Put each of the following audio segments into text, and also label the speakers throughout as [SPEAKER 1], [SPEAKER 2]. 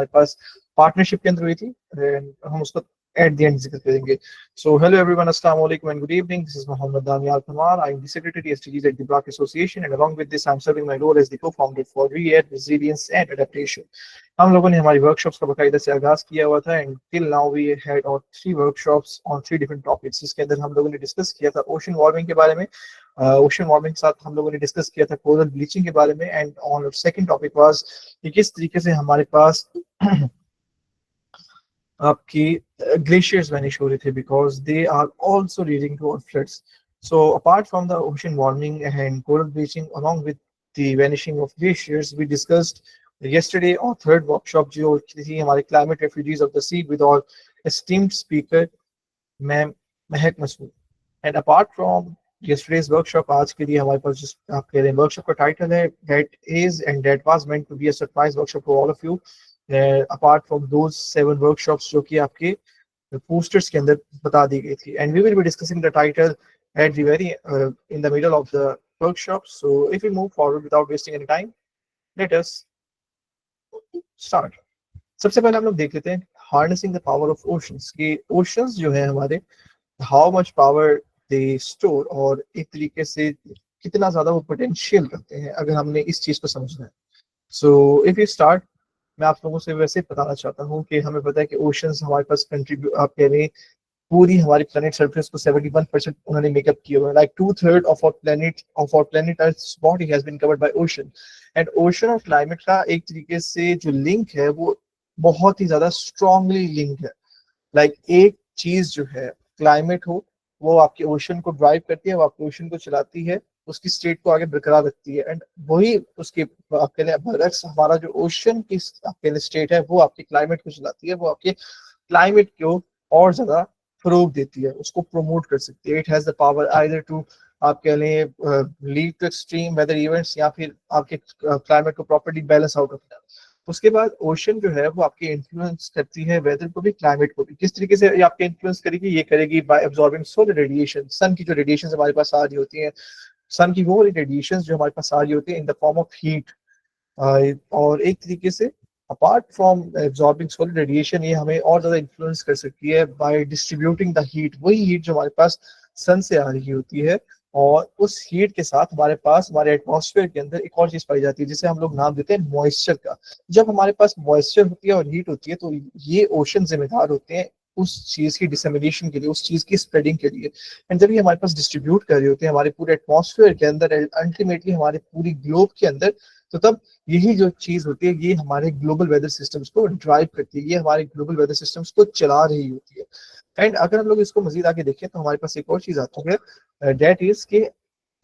[SPEAKER 1] हमारे पास पार्टनरशिप के अंदर हुई थी, and हम उसको एट द एंड जिक्र करेंगे. सो हेलो एवरीवन, अस्सलाम वालेकुम and good evening. This is Mohammad Daniyal Kamal. I am the secretary SDGs at the block association and along with this I am serving my role as the co-founder for Re-Add Resilience and Adaptation. हम लोगों ने हमारी workshops का बाकायदा से आगाज किया हुआ था and till now we had our 3 workshops on 3 different topics. इसके अंदर हम लोगों ने डिस्कस किया था ओशन वार्मिंग के बारे में. ओशन वार्मिंग के साथ हम लोगों ने डिस्कस किया था कोरल ब्लीचिंग के बारे में. And on second topic was कि किस तरीके से हमारे पास आपकी ग्लेशियर्स वैनिश हो रहे थे because they are also leading to floods. So apart from the ocean warming and coral bleaching along with the vanishing of glaciers, we discussed yesterday on third workshop जो थी हमारे climate refugees of the sea with our esteemed speaker ma'am Mahak Masood. And apart from yesterday's workshop, आज के लिए हमारे पास just आप कह रहे हैं वर्कशॉप का टाइटल है that is and that was meant to be a surprise workshop for all of you. Apart from those 7 workshops जो कि आपके posters के अंदर बता दी गई थी, and we will be discussing the title at the very in the middle of the workshop. So if we move forward without wasting any time, let us start. सबसे पहले हम लोग देख लेते हैं harnessing the power of oceans. कि oceans जो है हमारे how much power they store और एक तरीके से कितना ज्यादा वो पोटेंशियल रखते हैं अगर हमने इस चीज को समझना है. सो इफ यू स्टार्ट, मैं आप लोगों से वैसे बताना चाहता हूँ कि हमें पता है कि ओशंस हमारे पास कंट्रीब्यूट, आप कह रहे हैं पूरी हमारी प्लेनेट सरफेस को 71% उन्होंने मेकअप किया हुआ है. Like 2/3 of our planet earth body has been covered by ocean. And ocean और क्लाइमेट का एक तरीके से जो लिंक है वो बहुत ही ज्यादा स्ट्रांगली लिंक है. लाइक एक चीज जो है क्लाइमेट हो वो आपके ओशन को ड्राइव करती है, वो आपके ओशन को चलाती है, उसकी स्टेट को आगे बरकरार रखती है. एंड वही उसके आपके लिए बरक्स हमारा जो ओशन की आपके लिए स्टेट है वो आपके क्लाइमेट को चलाती है, वो आपके क्लाइमेट को और ज्यादा फरोग देती है, उसको प्रमोट कर सकती है. It has the power either to आप कह लें lead to extreme weather events या फिर आपके क्लाइमेट को प्रॉपर्ली बैलेंस आउट रखना. उसके बाद ओशन जो है वो आपके इन्फ्लुएंस करती है वेदर को भी क्लाइमेट को भी. किस तरीके से ये आपके इन्फ्लुएंस करेगी? ये करेगी बाय एब्जॉर्बिंग सोलर रेडिएशन. सन की जो रेडिएशन हमारे पास आ रही होती है, सन की वो रेडिएशन जो हमारे पास आ रही होती है in the form of heat. और एक तरीके से apart from absorbing solar radiation ये हमें और ज्यादा इन्फ्लुएंस कर सकती है बाय डिस्ट्रीब्यूटिंग द हीट. वही हीट जो हमारे पास सन से आ रही होती है और उस हीट के साथ हमारे पास हमारे एटमॉस्फेयर के अंदर एक और चीज पाई जाती है जिसे हम लोग नाम देते हैं मॉइस्चर का. जब हमारे पास मॉइस्चर होती है और हीट होती है तो ये ओशन जिम्मेदार होते हैं उस चीज की डिसमिनेशन के लिए, उस चीज की स्प्रेडिंग के लिए. एंड जब ये हमारे पास डिस्ट्रीब्यूट कर रहे होते हैं हमारे पूरे एटमॉस्फेयर के अंदर, अल्टीमेटली हमारे पूरी ग्लोब के अंदर, तो तब यही जो चीज होती है ये हमारे ग्लोबल वेदर सिस्टम्स को ड्राइव करती है, ये हमारे ग्लोबल वेदर सिस्टम्स को चला रही होती है. एंड अगर हम लोग इसको मजीद आगे देखें तो हमारे पास एक और चीज आती है डेट इज के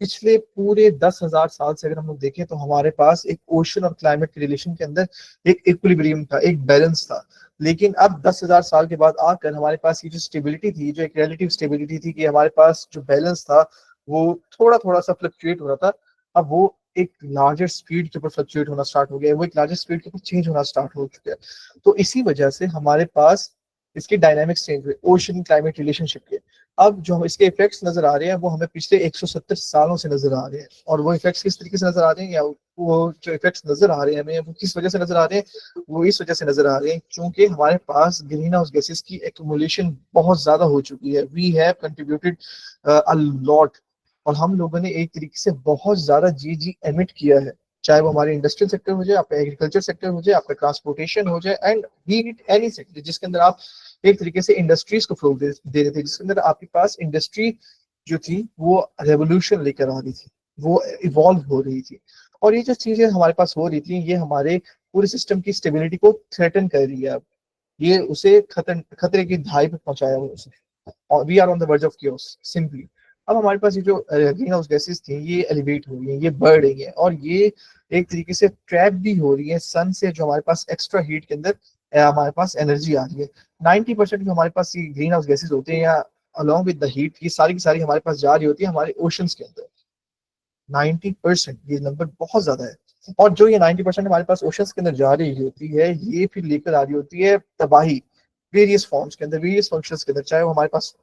[SPEAKER 1] पिछले पूरे 10,000 साल से अगर हम लोग देखें तो हमारे पास एक ओशन और क्लाइमेट के रिलेशन के अंदर एक इक्विलिब्रियम था, एक बैलेंस था. लेकिन अब 10,000 साल के बाद आकर हमारे पास ये जो स्टेबिलिटी थी, जो एक रिलेटिव स्टेबिलिटी थी कि हमारे पास जो बैलेंस था वो थोड़ा थोड़ा सा फ्लक्चुएट हो रहा था, अब वो एक लार्जर स्पीड के ऊपर फ्लक्चुएट होना स्टार्ट हो गया है, वो एक लार्जर स्पीड के ऊपर चेंज होना स्टार्ट हो चुका है. तो इसी वजह से हमारे पास इसके डायनामिक्स चेंज हुए ओशन क्लाइमेट रिलेशनशिप के. अब जो इसके इफेक्ट्स नजर आ रहे हैं वो हमें पिछले 170 सालों से नजर आ रहे हैं. और वो इफेक्ट्स किस तरीके से नजर आ रहे हैं या वो जो इफेक्ट्स नजर आ रहे हैं हमें वो किस वजह से नजर आ रहे हैं? वो इस वजह से नजर आ रहे हैं क्योंकि हमारे पास ग्रीन हाउस गैसेस की एक्यूमुलेशन बहुत ज्यादा हो चुकी है. We have contributed a lot और हम लोगों ने एक तरीके से बहुत ज्यादा जी एमिट किया है, चाहे वो हमारे इंडस्ट्रियल सेक्टर हो जाए, आपका एग्रीकल्चर सेक्टर हो जाए, आपका ट्रांसपोर्टेशन हो जाए, and B it any sector जिसके अंदर आप एक तरीके से इंडस्ट्रीज को फ्लो दे रहे थे, जिसके अंदर आपके पास इंडस्ट्री जो थी वो रेवोल्यूशन लेकर आ रही थी, वो इवॉल्व हो रही थी. और ये जो चीजें हमारे पास हो रही थी ये हमारे पूरे सिस्टम की स्टेबिलिटी को थ्रेटन कर रही है. अब ये उसे खतरे की दहाई पे पहुंचाया हुआ उसे, और we are on the verge of chaos simply. अब हमारे पास ये जो ग्रीन हाउस गैसेस थी ये एलिवेट हो रही है, ये बढ़ रही है और ये एक तरीके से ट्रैप भी हो रही है सन से, जो हमारे पास एक्स्ट्रा हीट के अंदर हमारे पास एनर्जी आ रही है. 90% जो हमारे पास ये ग्रीन हाउस गैसेस होते हैं या अलॉन्ग विद द हीट ये सारी की सारी हमारे पास जा रही होती है हमारे ओशंस के अंदर. 90%, ये नंबर बहुत ज्यादा है. और जो ये 90% हमारे पास ओशंस के अंदर जा रही होती है ये फिर लेकर आ रही होती है तबाही वेरियस फॉर्म्स के अंदर, वेरियस फंक्शंस के अंदर, चाहे वो हमारे पास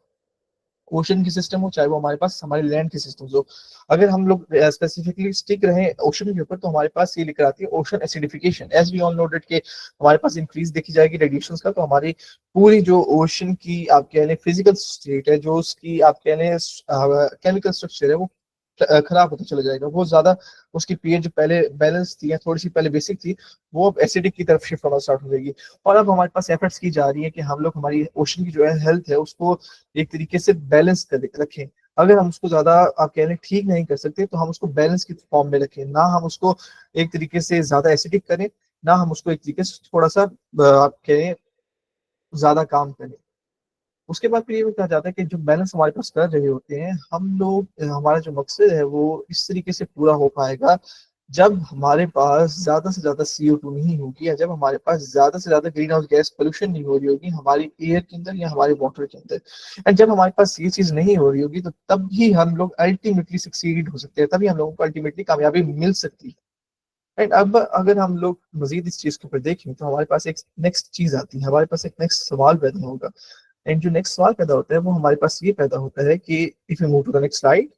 [SPEAKER 1] ओशन की सिस्टम हो, चाहे वो हमारे पास हमारे लैंड की सिस्टम हो। अगर हम लोग स्पेसिफिकली स्टिक रहे ओशन के ऊपर, तो हमारे पास ये लिख आती है ocean acidification. As we all know that के हमारे पास इंक्रीज देखी जाएगी रेडिएशन का, तो हमारी पूरी जो ओशन की आप कह लें फिजिकल स्टेट है, जो उसकी आप कह लें केमिकल स्ट्रक्चर है, वो खराब होता चला जाएगा। वो ज्यादा उसकी पीएच जो पहले बैलेंस थी या थोड़ी सी पहले बेसिक थी, वो अब एसिडिक की तरफ शिफ्ट होना स्टार्ट हो जाएगी। और अब हमारे पास एफर्ट्स की जा रही है कि हम लोग हमारी ओशन की जो है हेल्थ है उसको एक तरीके से बैलेंस कर रखें। अगर हम उसको ज्यादा आप कह लें ठीक नहीं कर सकते, तो हम उसको बैलेंस की फॉर्म में रखें, ना हम उसको एक तरीके से ज्यादा एसिडिक करें, ना हम उसको एक तरीके से थोड़ा सा आप कहें ज्यादा काम करें। उसके बाद फिर ये भी कहा जाता है कि जो बैलेंस हमारे पास कर रहे होते हैं हम लोग, हमारा जो मकसद है वो इस तरीके से पूरा हो पाएगा जब हमारे पास ज्यादा से ज्यादा CO2 नहीं होगी, या जब हमारे पास ज्यादा से ज्यादा ग्रीन हाउस गैस पोल्यूशन नहीं हो रही होगी हमारी एयर के अंदर या हमारे वाटर के अंदर। एंड जब हमारे पास ये चीज नहीं हो रही होगी, तो तब ही हम लोग अल्टीमेटली सक्सीड हो सकते हैं, तभी हम लोगों को अल्टीमेटली कामयाबी मिल सकती है। एंड अब अगर हम लोग मजीद इस चीज के ऊपर देखें, तो हमारे पास एक नेक्स्ट चीज आती है, हमारे पास एक नेक्स्ट सवाल पैदा होगा। एंड जो नेक्स्ट सवाल पैदा होता है वो हमारे पास ये पैदा होता है कि if you move to the next slide,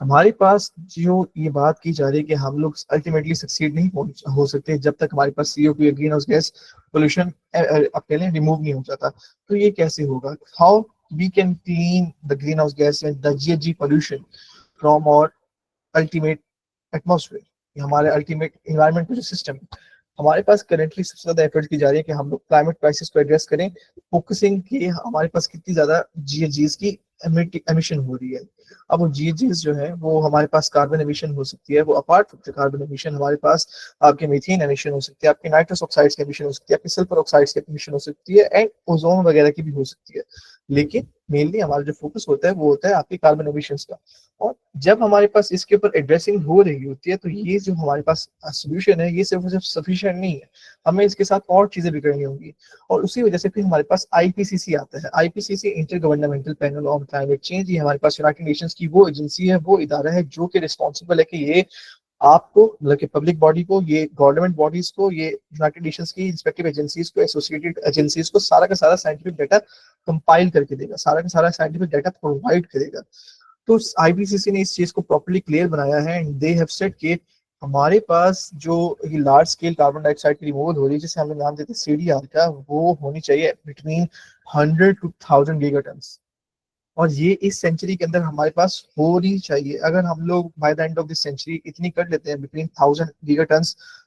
[SPEAKER 1] हमारे पास जो ये बात की जा रही है कि हम लोग अल्टीमेटली सक्सीड नहीं हो सकते जब तक हमारे पास CO2 या ग्रीन हाउस गैस पोल्यूशन पहले रिमूव नहीं हो जाता। तो ये कैसे होगा? How we can clean the green house gas and the GHG pollution from our ultimate atmosphere, हमारे अल्टीमेट इन्वायरमेंट जो सिस्टम है। हमारे पास करेंटली सबसे ज्यादा एफर्ट की जा रही है कि हम लोग क्लाइमेट क्राइसिस को एड्रेस करें, फोकसिंग कि हमारे पास कितनी ज्यादा GHGs की एमिशन हो रही है। अब वो GHGs जो है वो हमारे पास कार्बन एमिशन हो सकती है, वो अपार्ट फ्रॉम कार्बन एमिशन हमारे पास आपके मीथेन एमिशन हो सकती है, आपके नाइट्रस ऑक्साइड्स की एमिशन हो सकती है, आपके सल्फर ऑक्साइड्स की एमिशन हो सकती है, एंड ओजोन वगैरह की भी हो सकती है। लेकिन मेनली हमारा जो फोकस होता है वो होता है आपके कार्बन एमिशन का। और जब हमारे पास इसके ऊपर एड्रेसिंग हो रही होती है, तो ये जो हमारे पास सोल्यूशन है ये सिर्फ सिर्फ सफिशिएंट नहीं है, हमें इसके साथ और चीजें भी करनी होंगी। और उसी वजह से फिर हमारे पास IPCC आता है। IPCC inter governmental panel on climate change, ये हमारे पास यूनाइटेड नेशंस की वो एजेंसी है, वो इदारा है जो कि रिस्पॉन्सिबल है कि ये आपको मतलब कि पब्लिक बॉडी को, ये गवर्नमेंट बॉडीज को, ये यूनाइटेड नेशंस की इंस्पेक्टिव एजेंसीज को, एसोसिएटेड एजेंसीज को सारा का सारा साइंटिफिक डाटा कंपाइल करके देगा, सारा का सारा साइंटिफिक डाटा प्रोवाइड करेगा। तो IPCC ने इस चीज को प्रॉपर्ली क्लियर बनाया है एंड दे हैव सेड कि हमारे पास जो ये लार्ज स्केल कार्बन डाइऑक्साइड की रिमूवल हो रही है, जिसे हम लोग नाम देते हैं CDR का, वो होनी चाहिए बिटवीन 100 to 1000 गीगाटन। और ये इस सेंचुरी के अंदर हमारे पास होनी चाहिए। अगर हम लोग by the end of this century इतनी कर लेते हैं बिटवीन 1000 गीगाटन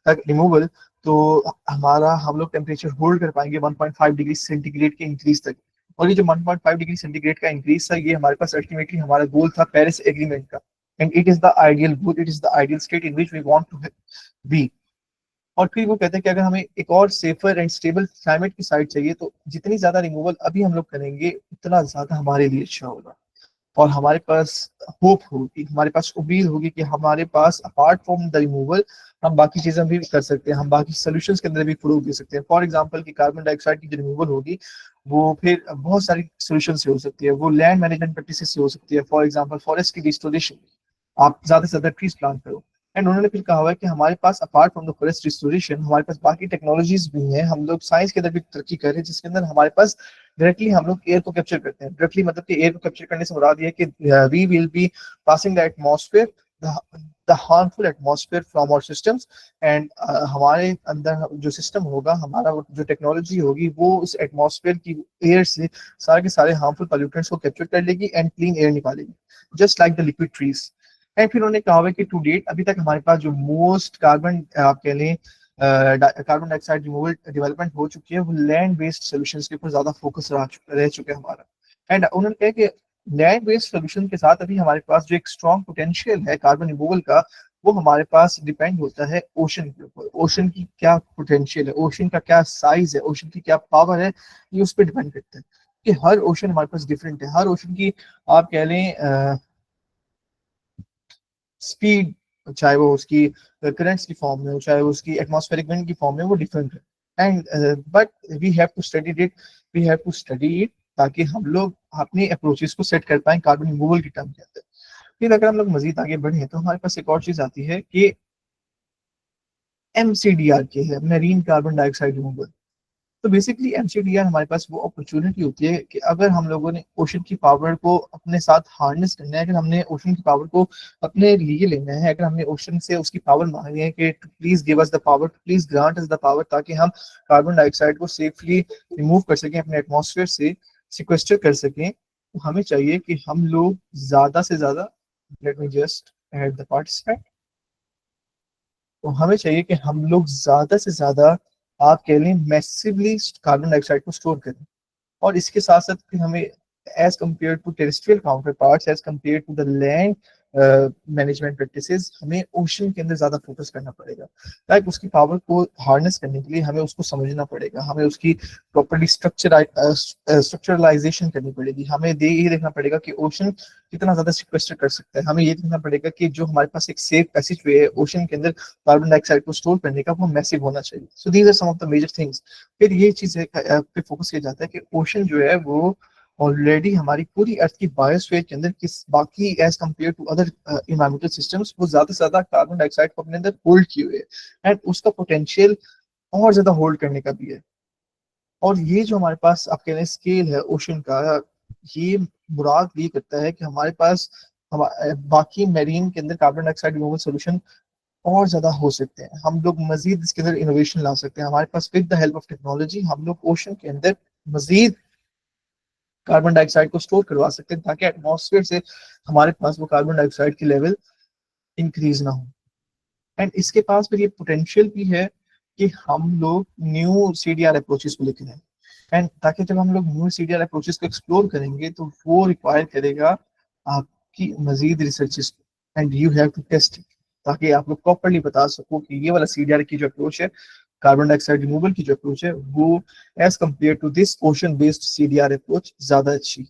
[SPEAKER 1] तक रिमूवल, तो हमारा हम लोग टेम्परेचर होल्ड कर पाएंगे 1.5 डिग्री सेंटीग्रेड के इंक्रीज तक। और ये जो 1.5 डिग्री सेंटीग्रेड का इंक्रीज था, ये हमारे पास अल्टीमेटली हमारा गोल था पेरिस एग्रीमेंट का। And it is the ideal goal, it is the ideal state in which we want to be. और फिर वो कहते हैं कि अगर हमें एक और सेफर एंड स्टेबल क्लाइमेट की साइड चाहिए, तो जितनी ज्यादा रिमूवल अभी हम लोग करेंगे उतना ज्यादा हमारे लिए अच्छा होगा। और हमारे पास होप होगी, हमारे पास उम्मीद होगी कि हमारे पास अपार्ट फ्रॉम द रिमूवल हम बाकी चीजें भी कर सकते हैं, हम बाकी सोल्यूशंस के अंदर भी प्रूव दे सकते हैं। फॉर एग्जांपल कि कार्बन डाइऑक्साइड की जो रिमूवल होगी वो फिर बहुत सारी सोल्यूशन से हो सकती है, वो लैंड मैनेजमेंट प्रैक्टिसेस से हो सकती है। फॉर एग्जांपल फॉरेस्ट की रिस्टोरेशन, आप ज्यादा से ज्यादा ट्रीज प्लांट करो। एंड उन्होंने फिर कहा हुआ है कि हमारे पास apart from the forest restoration हमारे पास बाकी टेक्नोलॉजीज भी हैं, हम लोग साइंस के अंदर भी तरक्की कर रहे हैं, जिसके अंदर हमारे पास डायरेक्टली हम लोग एयर को कैप्चर करते हैं। डायरेक्टली मतलब कि एयर को कैप्चर करने से मुराद ये है कि we will be passing the atmosphere, the harmful atmosphere from our systems. And हमारे अंदर जो सिस्टम होगा, हमारा जो टेक्नोलॉजी होगी, वो उस एटमॉस्फेयर की एयर से सारे के सारे हार्मफुल पॉल्यूटेंट्स को कैप्चर कर लेगी एंड क्लीन एयर निकालेगी, just like the liquid trees. And फिर उन्होंने कहा हुआ है कि टू डेट अभी तक हमारे पास जो मोस्ट कार्बन आप कह लें कार्बन डाइऑक्साइड रिमूवल डेवलपमेंट हो चुकी है, वो लैंड बेस्ड सोल्यूशंस के ऊपर ज्यादा फोकस रह चुका है हमारा। एंड उन्होंने कहा कि लैंड बेस्ड सोल्यूशन के साथ अभी हमारे पास जो एक स्ट्रॉन्ग पोटेंशियल है कार्बन रिमूवल का, वो हमारे पास डिपेंड होता है ओशन के ऊपर। ओशन की क्या पोटेंशियल है, ओशन का क्या साइज है, ओशन की क्या पावर है, ये उस पर डिपेंड करता है। कि हर ओशन हमारे पास डिफरेंट है, हर ओशन की आप कह लें स्पीड, चाहे वो उसकी करंट्स की फॉर्म में हो, चाहे वो उसकी एटमॉस्फेरिक विंड की फॉर्म में, वो डिफरेंट है। And but we have to study it, we have to study it, ताकि हम लोग अपनी अप्रोचेस को सेट कर पाए कार्बन रिमूवल की टर्म के अंदर। फिर अगर हम लोग मजीद आगे बढ़े तो हमारे पास एक और चीज आती है कि MCDR के है, मेरीन कार्बन डाइऑक्साइड रिमूवल। तो बेसिकली एमसीडीआर हमारे पास वो अपॉर्चुनिटी होती है कि अगर हम लोगों ने ओशन की पावर को अपने साथ हार्नेस करना है, अगर हमने ओशन की पावर को अपने लिए लेना है, अगर हमने ओशन से उसकी पावर मांगी है कि please give us the power, please grant us the power, ताकि हम कार्बन डाइऑक्साइड को सेफली रिमूव कर सकें, अपने एटमॉस्फेयर से सिक्वेस्टर कर सकें, तो हमें चाहिए कि हम लोग ज्यादा से ज्यादा, late me just add the participant, तो हमें चाहिए कि हम लोग ज्यादा से ज्यादा, आप कह लें मैसिवली, कार्बन डाइऑक्साइड को स्टोर करें। और इसके साथ साथ फिर हमें as compare to terrestrial counter parts, as compare to the land management practices, हमें ओशन के अंदर ज्यादा फोकस करना पड़ेगा। लाइक उसकी पावर को हार्नेस करने के लिए हमें उसको समझना पड़ेगा, हमें उसकी प्रॉपर्ली स्ट्रक्चरलाइजेशन करनी पड़ेगी, हमें ये देखना पड़ेगा कि ओशन कितना ज्यादा सिक्वेस्टर कर सकता है, हमें ये देखना पड़ेगा कि जो हमारे पास एक सेफ पैसेज वे है ओशन के अंदर कार्बन डाइऑक्साइड को स्टोर करने का, वो मैसिव होना चाहिए। So these are some of the major things. फिर ये चीज पे फोकस किया जाता है कि ओशन जो है वो ऑलरेडी हमारी पूरी अर्थ की बायोस्फीयर के अंदर किस बाकी as compare to other environmental systems, वो ज्यादा से ज्यादा कार्बन डाइऑक्साइड को अपने अंदर होल्ड किए हुए है, एंड उसका पोटेंशियल और ज्यादा होल्ड करने का भी है। और ये जो हमारे पास आप कह रहे हैं स्केल है ओशन का, ये मुराद ये करता है कि हमारे पास बाकी मेरीन के अंदर कार्बन डाइऑक्साइड रिमूवल सोल्यूशन और ज्यादा हो सकते हैं, हम लोग मजीद इसके अंदर इनोवेशन ला सकते हैं, हमारे पास with the help of technology हम लोग ओशन के अंदर मजीद कार्बन डाइऑक्साइड को स्टोर करवा सकते हैं, ताकि एटमॉस्फेयर से हमारे पास वो कार्बन डाइऑक्साइड की लेवल इंक्रीज ना हो। एंड इसके पास फिर ये पोटेंशियल भी है कि हम लोग न्यू सीडीआर अप्रोचेस को लेकर आए, एंड ताकि जब हम लोग न्यू सीडीआर अप्रोचेस को एक्सप्लोर करेंगे तो वो रिक्वायर करेगा आपकी मजीद researches, and you have to test, ताकि आप लोग प्रॉपरली बता सको कि ये वाला सीडीआर की जो अप्रोच है, कार्बन डाइऑक्साइड रिमूवल की जो अप्रोच है, वो as compare to this ocean based CDR approach ज्यादा अच्छी।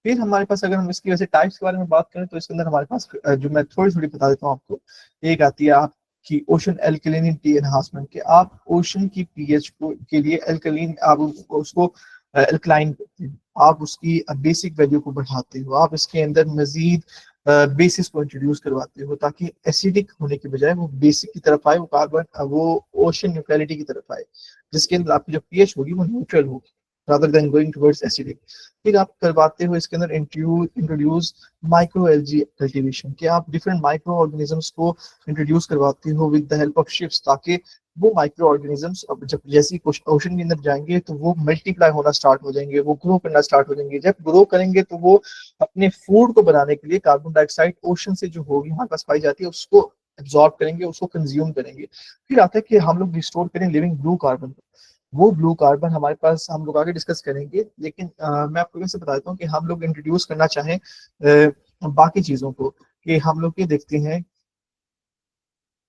[SPEAKER 1] फिर हमारे पास अगर हम इसकी वैसे टाइप्स के बारे में बात करें तो इसके अंदर हमारे पास जो मैं थोड़ी थोड़ी बता देता हूँ आपको, एक आती है आपकी ओशन एल्कलिनिटी एनहांसमेंट, के आप ओशन की पीएच को के लिए एल्कलीन, आप उसको एल्कलाइन करते हैं, आप उसकी बेसिक वैल्यू को बढ़ाते हो, आप इसके अंदर मजीद बेसिस को इंट्रोड्यूस करवाते हो, ताकि एसिडिक होने के बजाय वो बेसिक की तरफ आए, वो कार्बन वो ओशन न्यूट्रलिटी की तरफ आए, जिसके अंदर आपकी जो पीएच होगी वो न्यूट्रल होगी rather than going towards acidic। फिर आप करवाते हो इसके अंदर इंट्रोड्यूस माइक्रो एल्गी कल्टीवेशन, कि आप डिफरेंट माइक्रो ऑर्गेनिजम्स को इंट्रोड्यूस करवाते हो with the help of ships, ताकि वो माइक्रो ऑर्गेनिजम्स अब जब जैसे ओशन के अंदर जाएंगे तो वो मल्टीप्लाई होना स्टार्ट हो जाएंगे, वो ग्रो करना स्टार्ट हो जाएंगे, जब ग्रो करेंगे तो वो अपने फूड को बनाने के लिए कार्बन डाइऑक्साइड ओशन से जो होगी हमारे पास पाई जाती है उसको एब्जॉर्ब करेंगे, उसको कंज्यूम करेंगे। फिर आता है कि हम लोग रिस्टोर करें लिविंग ब्लू कार्बन, वो ब्लू कार्बन हमारे पास हम लोग आगे डिस्कस करेंगे, लेकिन मैं आपको वैसे बता देता हूँ कि हम लोग इंट्रोड्यूस करना चाहें बाकी चीज़ों को, कि हम लोग ये देखते हैं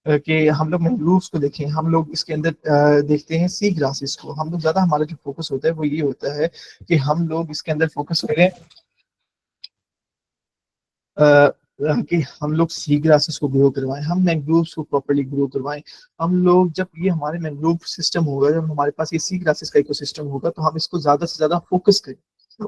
[SPEAKER 1] कि हम लोग मैंग्रोव्स को देखें, हम लोग इसके अंदर देखते हैं सी ग्रासेस को, हम लोग ज़्यादा हमारा जो फोकस होता है वो ये होता है कि हम लोग इसके अंदर फोकस करें कि हम लोग सी ग्रासेस को ग्रो करवाएं, हम मैंग्रोव्स को प्रॉपर्ली ग्रो करवाएं, हम लोग जब ये हमारे मैंग्रोव सिस्टम होगा, जब हमारे पास ये सी ग्रासेस का इकोसिस्टम होगा तो हम इसको ज्यादा से ज्यादा फोकस करें।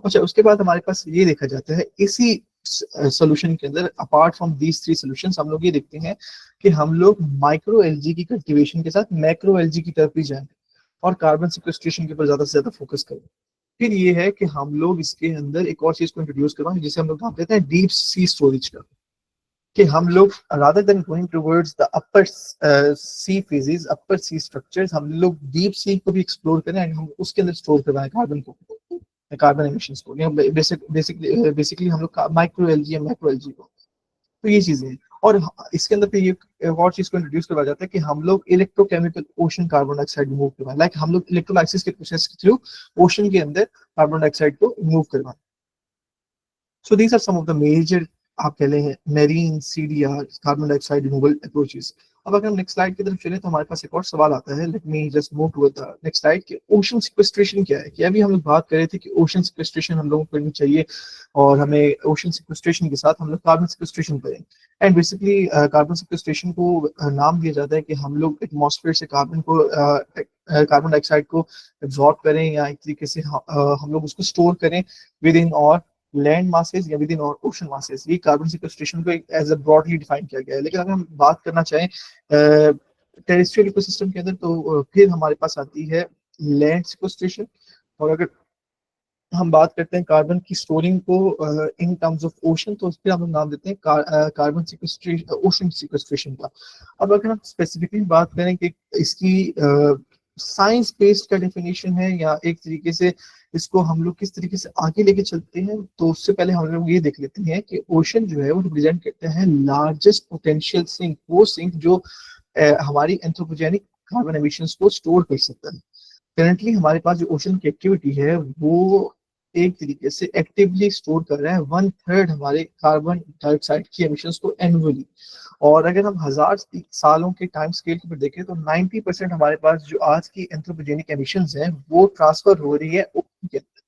[SPEAKER 1] अच्छा, उसके बाद हमारे पास ये देखा जाता है इसी सोल्यूशन के अंदर, apart from these three solutions, हम लोग ये देखते हैं कि हम लोग माइक्रो एल्गी की कल्टीवेशन के साथ मैक्रो एल्गी की तरफ भी जाएं और कार्बन सिक्वेस्ट्रेशन के ऊपर ज्यादा से ज्यादा फोकस करें। फिर ये है कि हम लोग इसके अंदर एक और चीज को इंट्रोड्यूस करवाएं जिसे हम लोग नाम देते हैं डीप सी स्टोरेज का, कि हम लोग rather than going towards the upper sea phases, upper sea structures, हम लोग डीप सी को भी एक्सप्लोर करें एंड हम उसके अंदर स्टोर करवाएं कार्बन को, कार्बन एमिशंस को, बेसिकली हम लोग माइक्रो एल्गी या मैक्रो एल्गी को। तो ये चीजें हैं। और इसके अंदर पे ये एक और चीज को इंट्रोड्यूस करवाया जाता है कि हम लोग electrochemical ocean carbon dioxide remove करवाएं, लाइक हम लोग इलेक्ट्रोलाइसिस के प्रोसेस के थ्रू ओशन के अंदर कार्बन डाइऑक्साइड को रिमूव करवाएं। So these are some of the major, आप कह लें marine CDR carbon dioxide removal approaches. अब अगर हम नेक्स्ट स्लाइड की तरफ चले तो हमारे पास एक और सवाल आता है, let me just move to the next slide, कि ओशन सिक्वेस्ट्रेशन क्या है। कि अभी हम लोग बात कर रहे थे कि ओशन सिक्वेस्ट्रेशन हम लोगों को करनी चाहिए और हमें ओशन सिक्वेस्ट्रेशन के साथ हम लोग कार्बन सिक्वेस्ट्रेशन करें, एंड बेसिकली कार्बन सिक्वेस्ट्रेशन को नाम दिया जाता है कि हम लोग एटमॉस्फेयर से कार्बन को कार्बन डाइऑक्साइड को एब्जॉर्ब करें, या एक तरीके से हम लोग उसको स्टोर करें विद इन और लैंड मासेस या विद इन और ओशन मासेस। ये कार्बन सिक्वेस्ट्रेशन को एज अ ब्रॉडली डिफाइन किया गया है। लेकिन अगर हम बात करना चाहें टेरेस्ट्रियल इकोसिस्टम के अंदर। तो फिर हमारे पास आती है लैंड सिक्वेस्ट्रेशन। और अगर हम बात करते हैं कार्बन की स्टोरिंग को इन टर्म्स ऑफ ओशन, तो फिर हम लोग नाम देते हैं कार्बन सिक्वेस्ट्रेशन, ओशन सिक्वेस्ट्रेशन का। अब अगर हम स्पेसिफिकली बात करें कि इसकी साइंस बेस्ड का डेफिनेशन है या एक तरीके से इसको हम लोग किस तरीके से आगे लेके चलते हैं, तो उससे पहले हम लोग ये देख लेते हैं कि ओशन जो है वो रिप्रेजेंट करते हैं लार्जेस्ट पोटेंशियल सिंक, वो सिंक जो हमारी एंथ्रोपोजेनिक कार्बन एमिशंस को स्टोर कर सकता है। करंटली हमारे पास जो ओशन की एक्टिविटी है वो एक तरीके से एक्टिवली स्टोर कर रहा है 1/3 हमारे कार्बन डाइऑक्साइड की एमिशंस को एनुअली। और अगर हम 1000 सालों के टाइम स्केल पर देखें तो 90% हमारे पास जो आज की एंथ्रोपोजेनिक एमिशंस हैं वो ट्रांसफर हो रही है ओशन के अंदर।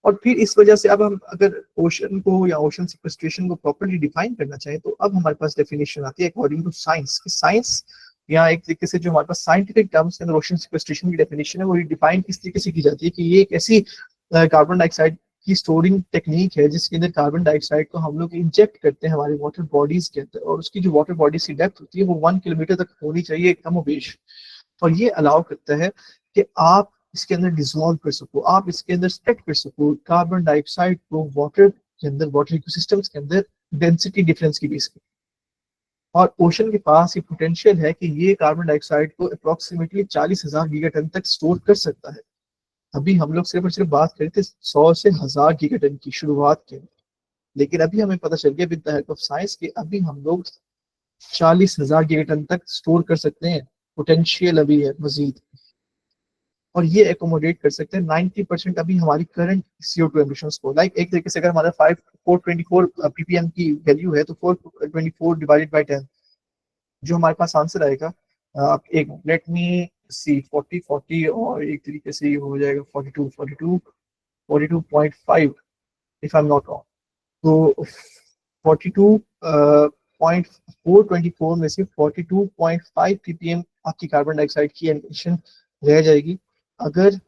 [SPEAKER 1] और फिर इस वजह से अब हम अगर ओशन को या ओशन सिक्वेस्ट्रेशन को प्रॉपर्ली डिफाइन करना चाहें तो अब हमारे पास डेफिनेशन आती है अकॉर्डिंग टू साइंस। साइंस या एक तरीके से जो हमारे पास साइंटिफिक टर्म्स के अंदर ओशन सिक्वेस्ट्रेशन की डेफिनेशन है वो डिफाइन किस तरीके से की जाती है कि ये एक ऐसी कार्बन डाइऑक्साइड की स्टोरिंग टेक्निक है जिसके अंदर कार्बन डाइऑक्साइड को हम लोग इंजेक्ट करते हैं हमारे वाटर बॉडीज के अंदर, और उसकी जो वाटर बॉडीज की डेप्थ होती है वो 1 किलोमीटर तक होनी चाहिए कम बेश। और ये अलाउ करता है कि आप इसके अंदर डिजोल्व कर सको, आप इसके अंदर स्प्रेड कर सको कार्बन डाइऑक्साइड को वाटर के अंदर, वाटर इकोसिस्टम्स के अंदर डेंसिटी डिफरेंस की बेस पर। और ओशन के पास ये पोटेंशियल है कि ये कार्बन डाइऑक्साइड को अप्रोक्सीमेटली 40,000 गीगाटन तक स्टोर कर सकता है। अभी हम लोग सिर्फ और सिर्फ बात करते थे 100 से 1000 गीगाटन की शुरुआत के, लेकिन अभी हमें पता चल गया with the help of science कि अभी हम लोग 40,000 गीगाटन तक स्टोर कर सकते हैं। पोटेंशियल अभी है मजीद, और ये एकोमोडेट कर सकते हैं 90% अभी हमारी करंट CO2 एमिशंस को। लाइक एक तरीके से अगर हमारा 424 ppm की वैल्यू है तो 424 डिवाइडेड बाई 10 जो हमारे पास आंसर आएगा, आप एक लेट मी सी 40 और एक तरीके से ये हो जाएगा 42.5 if I am not wrong. तो 42.424 में से 42.5 ppm आपकी कार्बन डाइऑक्साइड की एमिशन रह जाएगी अगर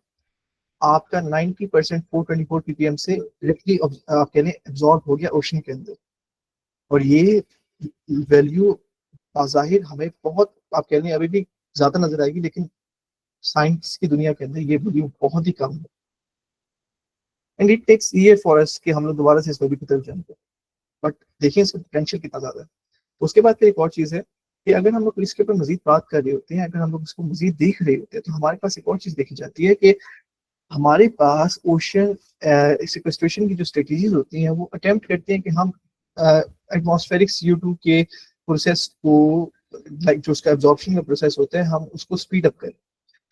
[SPEAKER 1] आपका 90% 424 ppm से डायरेक्टली आप कह लें एब्जॉर्ब हो गया ओशन के अंदर। और ये वैल्यू बाज़ाहिर हमें बहुत, आप कह लें अभी भी ज्यादा नजर आएगी, लेकिन साइंस की दुनिया के अंदर ये वैल्यू बहुत ही कम है। And it takes year for us कि हम लोग दोबारा से इस वैल्यू की तरफ जाएंगे, बट देखिए इसका पोटेंशियल कितना ज्यादा है। तो उसके बाद फिर एक और चीज है कि अगर हम लोग इसके ऊपर मजीद बात कर रहे होते हैं, अगर हम लोग इसको मजीद देख रहे होते हैं, तो हमारे पास एक और चीज देखी जाती है कि हमारे पास ओशन सिक्वेस्ट्रेशन की जो स्ट्रेटेजीज होती हैं वो अटेम्प्ट करते हैं कि हम एटमॉस्फेरिक CO2 के प्रोसेस को, लाइक जो उसका एब्जॉर्प्शन का प्रोसेस होता है, हम उसको स्पीड अप करें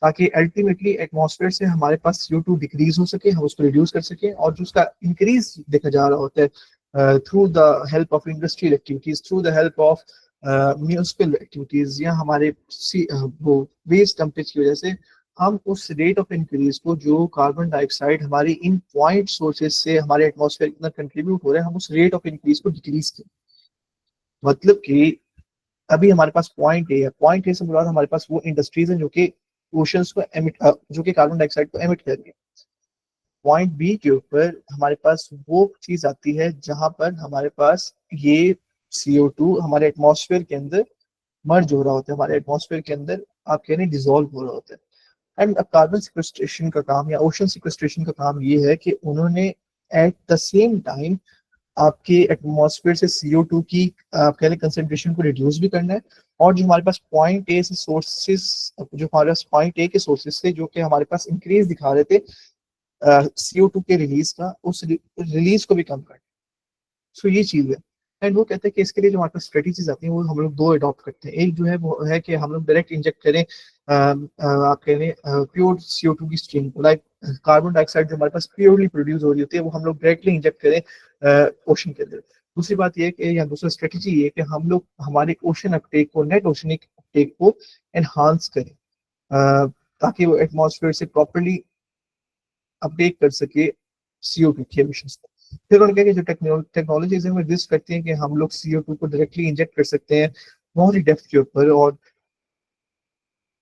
[SPEAKER 1] ताकि अल्टीमेटली एटमॉस्फेयर से हमारे पास CO2 डिक्रीज हो सके, हम उसको रिड्यूस कर सकें। और जो उसका इंक्रीज देखा जा रहा होता है through the help of industrial activities, through the help of municipal activities या हमारे वो वेस्ट डंपेज की वजह से, हम उस रेट ऑफ इंक्रीज को जो कार्बन डाइऑक्साइड हमारी इन पॉइंट सोर्सेज से हमारे एटमॉस्फेयर के अंदर कंट्रीब्यूट हो रहा है, हम उस रेट ऑफ इंक्रीज को डिक्रीज करें। मतलब कि अभी हमारे पास पॉइंट ए है, पॉइंट ए से मुराद हमारे पास वो इंडस्ट्रीज हैं जो कि ओशंस को एमिट, जो कि कार्बन डाइऑक्साइड को एमिट कर रही है। पॉइंट बी के ऊपर हमारे पास वो चीज आती है जहां पर हमारे पास ये CO2 हमारे एटमॉस्फेयर के अंदर मर्ज हो रहा होता है, हमारे एटमॉस्फेयर के अंदर आप कह रहे हैं डिजोल्व हो रहा होता है। एंड अब कार्बन सिक्वेस्ट्रेशन का काम या ओशन सिक्वेस्ट्रेशन का काम ये है कि उन्होंने एट द सेम टाइम आपके एटमॉस्फेयर से CO2 की आप कह लें कंसेंट्रेशन को रिड्यूस भी करना है, और जो हमारे पास पॉइंट ए से सोर्सेस, जो हमारे पास पॉइंट ए के सोर्सेस थे जो कि हमारे पास इंक्रीज दिखा रहे थे CO2 के रिलीज का, उस रिलीज को भी कम करना। सो ये चीज है। एंड वो कहते हैं कि इसके लिए जो हमारे पास स्ट्रेटेजीज आती हैं वो हम लोग दो अडॉप्ट करते हैं। एक जो है वो है कि हम लोग डायरेक्ट इंजेक्ट करें आप कह लें प्योर CO2 की स्ट्रीम को, लाइक कार्बन डाइऑक्साइड जो हमारे पास प्योरली प्रोड्यूस हो रही होती है वो हम लोग डायरेक्टली इंजेक्ट करें ओशन के अंदर। दूसरी बात यह कि या दूसरा स्ट्रेटेजी ये कि हम लोग हमारे ओशन अपटेक को, नेट ओशनिक अपटेक को एनहांस करें ताकि वो एटमॉस्फेयर से प्रॉपरली अपडेट कर सके CO2 की एमिशंस को। फिर उन्होंने कहा कि जो टेक्नोलॉजीज है वो एग्जिस्ट करती हैं कि हम लोग CO2 को डायरेक्टली इंजेक्ट कर सकते हैं बहुत ही डेप्थ के ऊपर, और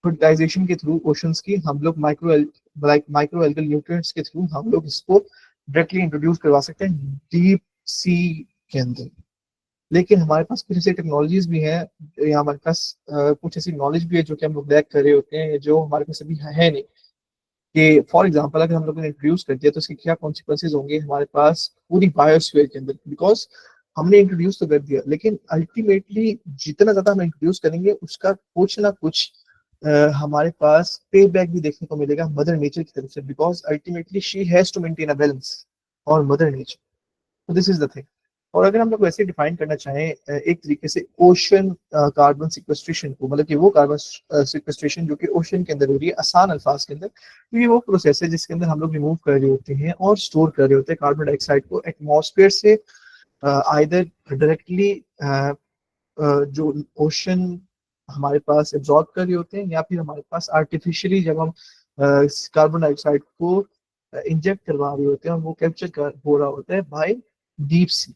[SPEAKER 1] फर्टिलाइजेशन के थ्रू ओशंस की हम लोग माइक्रो एल्गल न्यूट्रिएंट्स के थ्रू हम लोग इसको डायरेक्टली इंट्रोड्यूस करवा सकते हैं डीप सी के अंदर। लेकिन हमारे पास कुछ ऐसी टेक्नोलॉजीज भी हैं या हमारे पास कुछ ऐसी नॉलेज भी है जो कि हम लोग लैक कर रहे होते हैं, जो हमारे पास अभी है नहीं। कि फॉर एग्जांपल अगर हम लोगों ने इंट्रोड्यूस कर दिया तो इसके क्या कॉन्सिक्वेंसेज होंगे हमारे पास पूरी बायोस्फीयर के अंदर, बिकॉज हमने इंट्रोड्यूस तो कर दिया, लेकिन अल्टीमेटली जितना ज्यादा हम इंट्रोड्यूस करेंगे उसका कुछ ना कुछ हमारे पास पे बैक भी देखने को मिलेगा मदर नेचर की तरफ से, because ultimately she has to maintain a balance our mother nature. तो दिस इज द थिंग। और अगर हम लोग वैसे डिफाइन करना चाहें एक तरीके से ओशन कार्बन सिक्वेस्ट्रेशन को, मतलब कि वो कार्बन सिक्वेस्ट्रेशन जो कि ओशन के अंदर हो रही है आसान अल्फाज के अंदर, तो ये वो प्रोसेस है जिसके अंदर हम लोग रिमूव कर रहे होते हैं और स्टोर कर रहे होते हैं कार्बन डाइऑक्साइड को एटमॉस्फेयर से, आइदर डायरेक्टली जो ओशन हमारे पास एब्जॉर्ब कर रहे होते हैं, या फिर हमारे पास आर्टिफिशियली जब हम कार्बन डाइऑक्साइड को इंजेक्ट करवा रहे होते हैं और वो कैप्चर कर हो रहा होता है बाय डीप सी,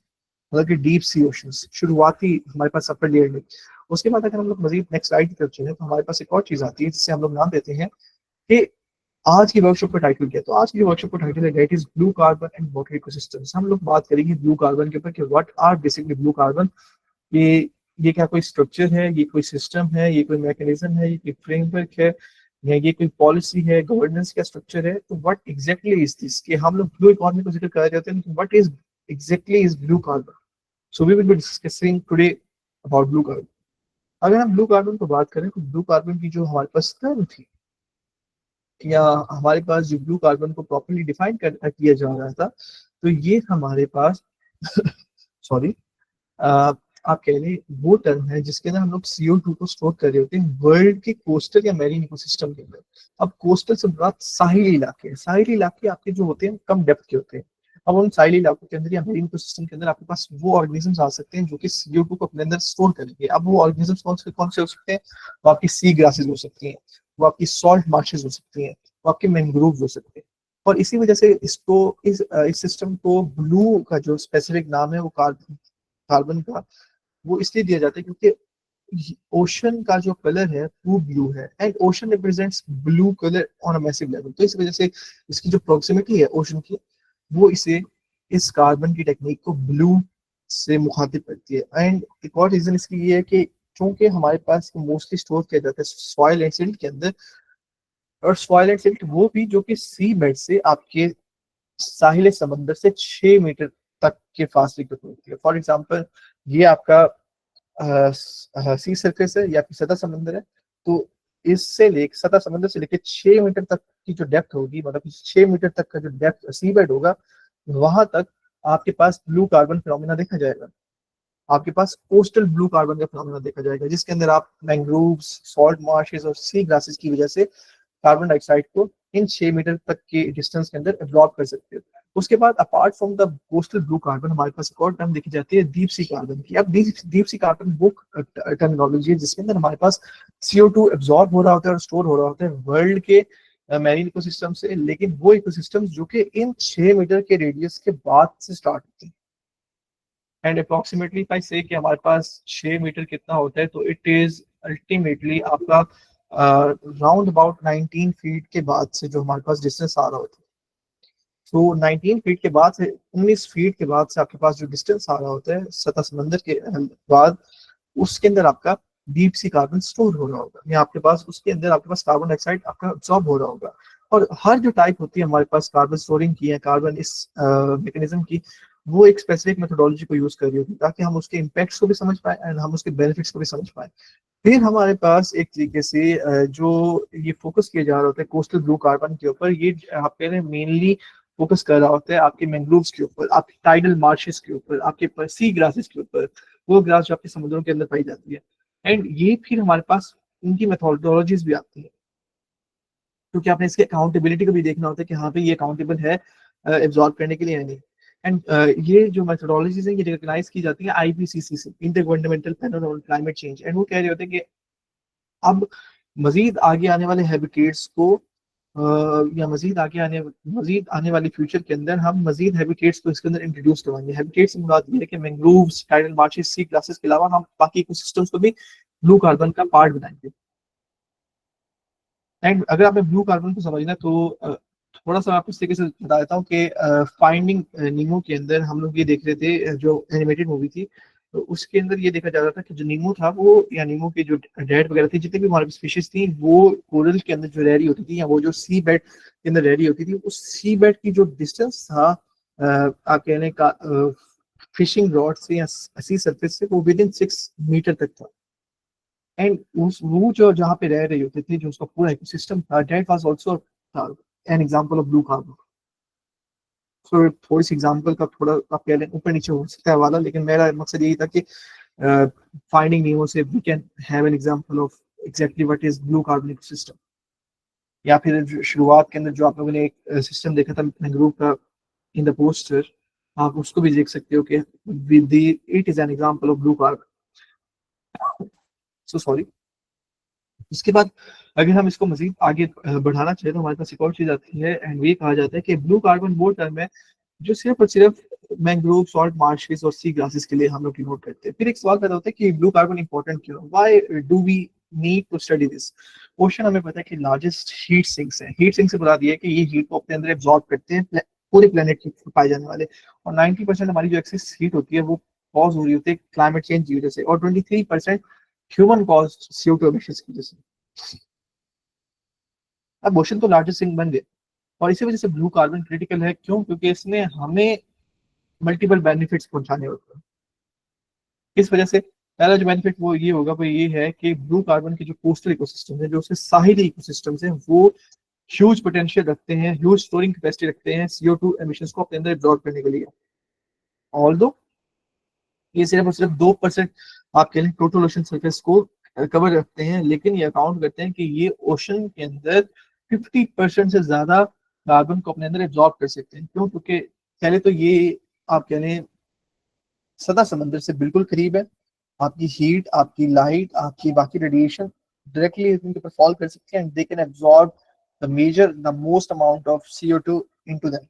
[SPEAKER 1] मतलब कि डीप सी ओशंस शुरुआती हमारे पास अपर लेयर में। उसके बाद अगर हम लोग मजीद नेक्स्ट स्लाइड की तरफ चले तो हमारे पास एक और चीज आती है जिससे हम लोग नाम देते हैं कि आज की वर्कशॉप का टाइटल क्या है। तो आज की वर्कशॉप का टाइटल है that is blue carbon and water ecosystems. हम लोग बात करेंगे ब्लू कार्बन के ऊपर कि what are basically blue carbon. ये क्या कोई स्ट्रक्चर है, ये कोई सिस्टम है, ये कोई मैकेनिज्म है, ये कोई फ्रेमवर्क है, या ये कोई पॉलिसी है, गवर्नेंस का स्ट्रक्चर है। तो व्हाट एग्जैक्टली इज दिस, कि हम लोग ब्लू इकोनॉमी को जिक्र कर रहे होते हैं, तो what is exactly is blue carbon. So we will be discussing today about blue carbon. अगर हम ब्लू कार्बन को बात करें तो ब्लू कार्बन की जो हमारे पास टर्म थी, या हमारे पास जो ब्लू कार्बन को प्रॉपर्ली डिफाइन किया जा रहा था, तो ये हमारे पास सॉरी आप कह लें वो टर्म है जिसके अंदर हम लोग CO2 को स्टोर कर रहे होते हैं वर्ल्ड के कोस्टल या मैरीन इकोसिस्टम के अंदर। अब कोस्टल से मुराद साहिली इलाके हैं। साहिली इलाके आपके जो होते हैं कम डेप्थ के होते हैं। अब उन साहिली इलाकों के अंदर या मैरीन इकोसिस्टम के अंदर आपके पास वो ऑर्गेनिजम्स आ सकते हैं जो कि CO2 को अपने अंदर स्टोर करेंगे। अब वो ऑर्गेनिजम्स कौन से हो सकते हैं? वो आपकी सी ग्रासेस हो सकती हैं, वो आपकी सॉल्ट मार्शेस हो सकती हैं, वो आपके मैंग्रोव हो सकते हैं। और इसी वजह से इसको इस सिस्टम को ब्लू का जो स्पेसिफिक नाम है वो कार्बन का वो इसलिए दिया जाता है क्योंकि ओशन का जो कलर है वो ब्लू है, and ocean represents blue colour on a massive level. तो इस वजह से इसकी जो प्रोक्सिमिटी है ओशन की, वो इसे इस कार्बन की टेक्निक को ब्लू से मुखातिब करती है। एंड एक और रीजन इसकी ये है कि चूंकि हमारे पास मोस्टली स्टोर किया जाता है सॉइल एंड सिल्ट के अंदर, और सॉइल एंड सिल्ट वो भी जो कि सी बेड से आपके साहिल समंदर से 6 मीटर तक के फासले पर होती है। फॉर एग्जाम्पल ये आपका सी सरफेस है या फिर सतह समंदर है, तो इससे लेकर सतह समंदर से लेकर 6 मीटर तक की जो डेप्थ होगी, मतलब 6 मीटर तक का जो डेप्थ सी बेड होगा, वहां तक आपके पास ब्लू कार्बन फिनोमिना देखा जाएगा। आपके पास कोस्टल ब्लू कार्बन का फिनोमिना देखा जाएगा जिसके अंदर आप मैंग्रोव्स, सॉल्ट मार्शेस और सी ग्रासेस की वजह से कार्बन डाइऑक्साइड को इन 6 मीटर तक के डिस्टेंस के अंदर एब्जॉर्ब कर सकते हो। उसके बाद apart from the coastal blue carbon हमारे पास एक और टर्म देखी जाती है डीप सी कार्बन की। अब डीप सी कार्बन वो टर्मिनोलॉजी है जिसके अंदर हमारे पास CO2 एब्जॉर्ब हो रहा होता है और स्टोर हो रहा होता है वर्ल्ड के मैरीन इकोसिस्टम से, लेकिन वो इकोसिस्टम्स जो कि इन 6 मीटर के रेडियस के बाद से स्टार्ट होते हैं। एंड अप्रोक्सीमेटली इफ आई से कि हमारे पास 6 मीटर कितना होता है, तो इट इज अल्टीमेटली आपका राउंड अबाउट 19 फीट के बाद से जो हमारे पास डिस्टेंस आ रहा होता है। तो 19 फीट के बाद से 19 फीट के बाद से आपके पास जो डिस्टेंस आ रहा होता है सतह समंदर के बाद, उसके अंदर आपका डीप सी कार्बन स्टोर हो रहा होगा, या आपके पास उसके अंदर आपके पास कार्बन डाइऑक्साइड आपका अब्सॉर्ब हो रहा होगा। और हर जो टाइप होती है हमारे पास कार्बन स्टोरिंग की है, कार्बन इस मैकेनिज्म की, वो एक स्पेसिफिक मेथोडोलॉजी को यूज कर रही होगी ताकि हम उसके इम्पैक्ट्स को भी समझ पाए एंड हम उसके बेनिफिट्स को भी समझ पाए। फिर हमारे पास एक तरीके से जो ये फोकस किया जा रहा होता है कोस्टल ब्लू कार्बन के ऊपर, ये आपके मेनली फोकस कर रहा होता है आपके मैंग्रोव्स के ऊपर, आपके टाइडल मार्शेस के ऊपर, आपके सी ग्रासेस के ऊपर, वो ग्रास जो आपके समुद्रों के अंदर पाई जाती है। एंड ये फिर हमारे पास उनकी मेथोडोलॉजीज भी आती है, क्योंकि आपने इसके अकाउंटेबिलिटी को भी देखना होता है कि हाँ भाई ये अकाउंटेबल है एब्जॉर्ब करने के लिए या नहीं। एंड ये जो मेथोडोलॉजीज हैं ये रिकॉग्नाइज की जाती है IPCC से, inter governmental panel on climate change. And वो कह रहे होते हैं कि अब मजीद आगे आने वाले हैबिटेट्स को या मजीद आने वाले फ्यूचर के अंदर हम मजीद हैबिटेट्स को इसके अंदर इंट्रोड्यूस करवाएंगे। हैबिटेट्स से मुराद ये है कि मैंग्रोव्स, टाइडल मार्शेस, सी ग्रासेस के अलावा हम बाकी इकोसिस्टम्स को भी ब्लू कार्बन का पार्ट बनाएंगे। एंड अगर आपने ब्लू कार्बन को समझना तो थोड़ा सा आपको इस तरीके से बता देता हूँ कि फाइंडिंग नीमो के अंदर हम लोग ये देख रहे थे जो एनिमेटेड मूवी थी, तो उसके अंदर ये देखा जा रहा था कि जो नीमो था वो, या नीमो के जो डेड वगैरह थी, जितनी भी हमारे स्पीशीज थी, वो कोरल के अंदर जो रह रही होती थी, या वो जो सी बेड के अंदर रह रही होती थी, उस सी बेड की जो डिस्टेंस था आप कहने का फिशिंग रॉड से या सी सरफेस से, वो विद इन 6 मीटर तक था। एंड उस वो जो जहाँ पे रह रही होती थी, जो उसका पूरा इकोसिस्टम था, that was also an example of blue carbon. So थोड़ी सी एग्जांपल का थोड़ा आप कह लें ऊपर नीचे हो सकता है वाला, लेकिन मेरा मकसद यही था कि फाइंडिंग नीमो से we can have an example of exactly what is blue carbon ecosystem. या फिर शुरुआत के अंदर जो आप लोगों ने एक सिस्टम देखा था मैंग्रोव का इन द पोस्टर, आप उसको भी देख सकते हो कि with it is an example of blue carbon. So sorry. उसके बाद अगर हम इसको मजीद आगे बढ़ाना चाहें तो हमारे पास एक और चीज आती है, एंड ये कहा जाता है कि ब्लू कार्बन वो टर्म है जो सिर्फ और सिर्फ मैंग्रोव, सॉल्ट मार्शेस और सी ग्रासेस के लिए हम लोग डिनोट करते हैं। फिर एक सवाल पैदा होता है कि ब्लू कार्बन इंपॉर्टेंट क्यों, why do we need to study this. Ocean हमें पता है कि लार्जेस्ट हीट सिंक्स हैं। हीट सिंक से बता दिया है कि ये हीट को अपने अंदर एब्जॉर्ब करते हैं पूरे प्लेनेट के पाए जाने वाले, और 90% हमारी जो एक्सेस हीट होती है वो कॉज हो रही होती है क्लाइमेट चेंज की वजह से, और 23% ह्यूमन कॉज CO2 एमिशंस की वजह से। अब ओशन तो लार्जेस्ट सिंक बन गए, और इसी वजह से ब्लू कार्बन क्रिटिकल है। क्यों? क्योंकि इसने हमें मल्टीपल बेनिफिट्स पहुंचाने होते हैं। इस वजह से पहला जो बेनिफिट वो ये होगा, वो ये है कि ब्लू कार्बन के जो कोस्टल इकोसिस्टम है, जो उसके साहिली इकोसिस्टम्स हैं, वो ह्यूज पोटेंशियल रखते हैं, ह्यूज स्टोरिंग कैपेसिटी रखते हैं CO2 एमिशंस को अपने अंदर एब्जॉर्ब करने के लिए। ऑल्दो ये सिर्फ और सिर्फ 2% आप कह लें टोटल ओशन सरफेस को कवर रखते हैं, लेकिन ये अकाउंट करते हैं कि ये ओशन के अंदर 50% से ज्यादा कार्बन को अपने अंदर एब्जॉर्ब कर सकते हैं। क्यों? क्योंकि पहले तो ये आप कह लें सदा समंदर से बिल्कुल करीब है। आपकी हीट, आपकी लाइट, आपकी बाकी रेडिएशन डायरेक्टली इनके ऊपर फॉल कर सकती है, and they can absorb the most amount of CO2 into them.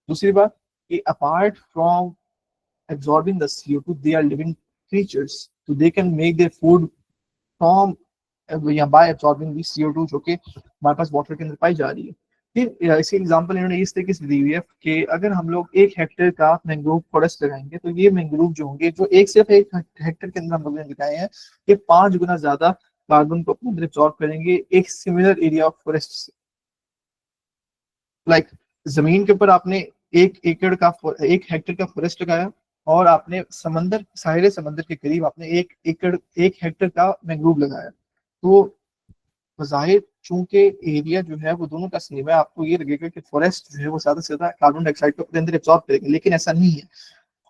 [SPEAKER 1] दूसरी बात कि apart from absorbing the CO2, they are living creatures, so they can make their food from या by absorbing the CO2 जो कि हमारे पास water के अंदर पाई जा रही है। फिर इसी एग्जांपल इन्होंने इस तरीके से दी हुई है कि अगर हम लोग 1 हेक्टेयर का मैंग्रोव फॉरेस्ट लगाएंगे, तो ये मैंग्रोव जो होंगे, जो सिर्फ 1 हेक्टेयर के अंदर हम लोगों ने दिखाए हैं, ये 5 गुना ज्यादा कार्बन को अपने अंदर एब्जॉर्ब करेंगे एक सिमिलर एरिया ऑफ फॉरेस्ट से। लाइक जमीन के ऊपर आपने 1 हेक्टेयर का फॉरेस्ट लगाया, और आपने समंदर, साहिल समंदर के करीब आपने 1 हेक्टेयर का मैंग्रोव लगाया, तो बज़ाहिर चूंकि एरिया जो है वो दोनों का सेम है, आपको ये लगेगा कि फॉरेस्ट जो है वो ज्यादा से ज्यादा कार्बन डाइऑक्साइड को अपने अंदर एब्जॉर्ब करेगा, लेकिन ऐसा नहीं है।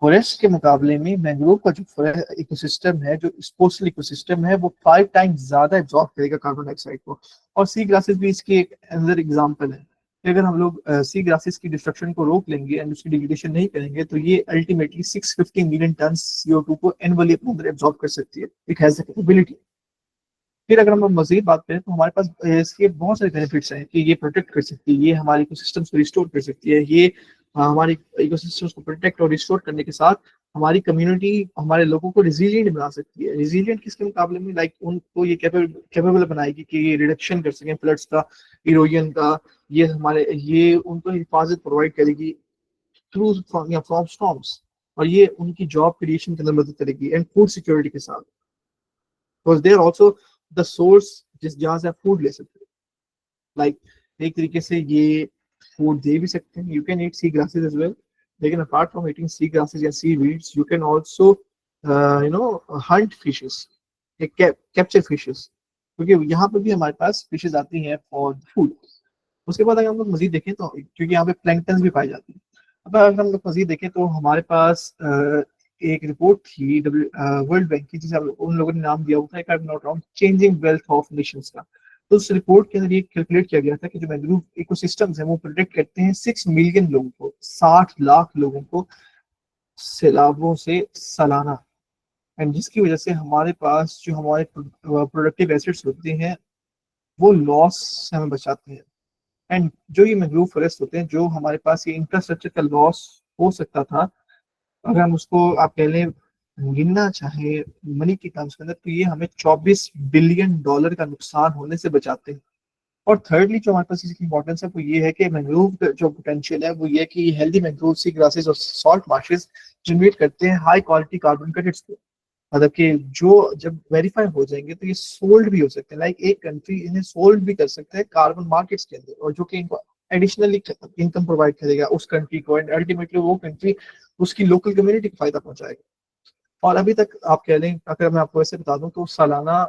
[SPEAKER 1] फॉरेस्ट के मुकाबले में मैंग्रोव का जो इकोसिस्टम है, जो कोस्टल इकोसिस्टम है, वो 5 टाइम्स ज्यादा एब्जॉर्ब करेगा कार्बन डाइऑक्साइड को। और सी ग्रासेस भी इसकी एक अंदर एग्जाम्पल है कि अगर हम लोग सी ग्रासेस की डिस्ट्रक्शन को रोक लेंगे एंड उसकी डिग्रेडेशन नहीं करेंगे, तो ये अल्टीमेटली 650 मिलियन टन CO2 को एनुअली अपने अंदर एब्जॉर्ब कर सकती है। It has the capability. फिर अगर हम मजीद बात करें तो हमारे पास इसके बहुत सारे बेनिफिट्स हैं कि ये प्रोटेक्ट कर सकती है, ये हमारे इकोसिस्टम्स को रिस्टोर कर सकती है, ये हमारे इकोसिस्टम्स को प्रोटेक्ट और रिस्टोर करने के साथ हमारी कम्युनिटी, हमारे लोगों को रिजिलियंट बना सकती है। रिजिलियंट किसके मुकाबले में? लाइक उनको ये कैपेबल बनाएगी कि ये रिडक्शन कर सकें फ्लड्स का, इरोजन का। ये उनको हिफाजत प्रोवाइड करेगी थ्रू फ्रॉम स्टॉर्म्स, और ये उनकी जॉब क्रिएशन के अंदर मदद करेगी एंड फूड सिक्योरिटी के साथ, because they are also the source जिस जहाँ से आप फूड ले सकते हैं। लाइक एक तरीके से ये फूड दे भी सकते हैं, you can eat sea grasses as well, लेकिन apart from eating sea grasses या seaweeds, you can also hunt fishes, capture fishes, क्योंकि यहाँ पर भी हमारे पास फिशेस आती हैं फॉर फूड। उसके बाद अगर हम लोग मजीद देखें तो, क्योंकि यहाँ पे प्लैंकटन भी पाई जाती है, अब अगर हम लोग मजीद देखें तो हमारे पास एक रिपोर्ट थी वर्ल्ड बैंक की, जिसे उन लोगों ने नाम दिया हुआ था, not wrong, changing wealth of Nations का। तो उस रिपोर्ट के अंदर ये कैलकुलेट किया गया था कि जो मैंग्रोव इकोसिस्टम्स हैं वो प्रोटेक्ट करते हैं 6 मिलियन लोगों को, 60 लाख लोगों को सैलाबों से सालाना। एंड जिसकी वजह से हमारे पास जो हमारे प्रोडक्टिव एसेट्स होते हैं वो लॉस से हमें बचाते हैं। एंड जो ये मैंग्रोव फॉरेस्ट होते हैं, जो हमारे पास ये इंफ्रास्ट्रक्चर का लॉस हो सकता था, अगर हम उसको आप कह लें गिनना चाहे मनी की टर्म्स के अंदर, तो ये हमें 24 बिलियन डॉलर का नुकसान होने से बचाते हैं। और थर्डली जो हमारे पास इसकी इंपॉर्टेंस है वो ये है कि मैंग्रोव जो पोटेंशियल है वो ये है कि हेल्दी मैंग्रोव सी ग्रासेस और सॉल्ट मार्शेस जनरेट करते हैं हाई क्वालिटी कार्बन क्रेडिट्स को। मतलब कि जो जब वेरीफाई हो जाएंगे तो ये सोल्ड भी हो सकते हैं, लाइक एक कंट्री इन्हें सोल्ड भी कर सकता है कार्बन मार्केट्स के अंदर, और जो कि इनको एडिशनली इनकम प्रोवाइड करेगा उस कंट्री को, एंड अल्टीमेटली वो कंट्री उसकी लोकल कम्युनिटी को फायदा पहुंचाएगा। और अभी तक आप कह लें, अगर मैं आपको ऐसे बता दूं तो सालाना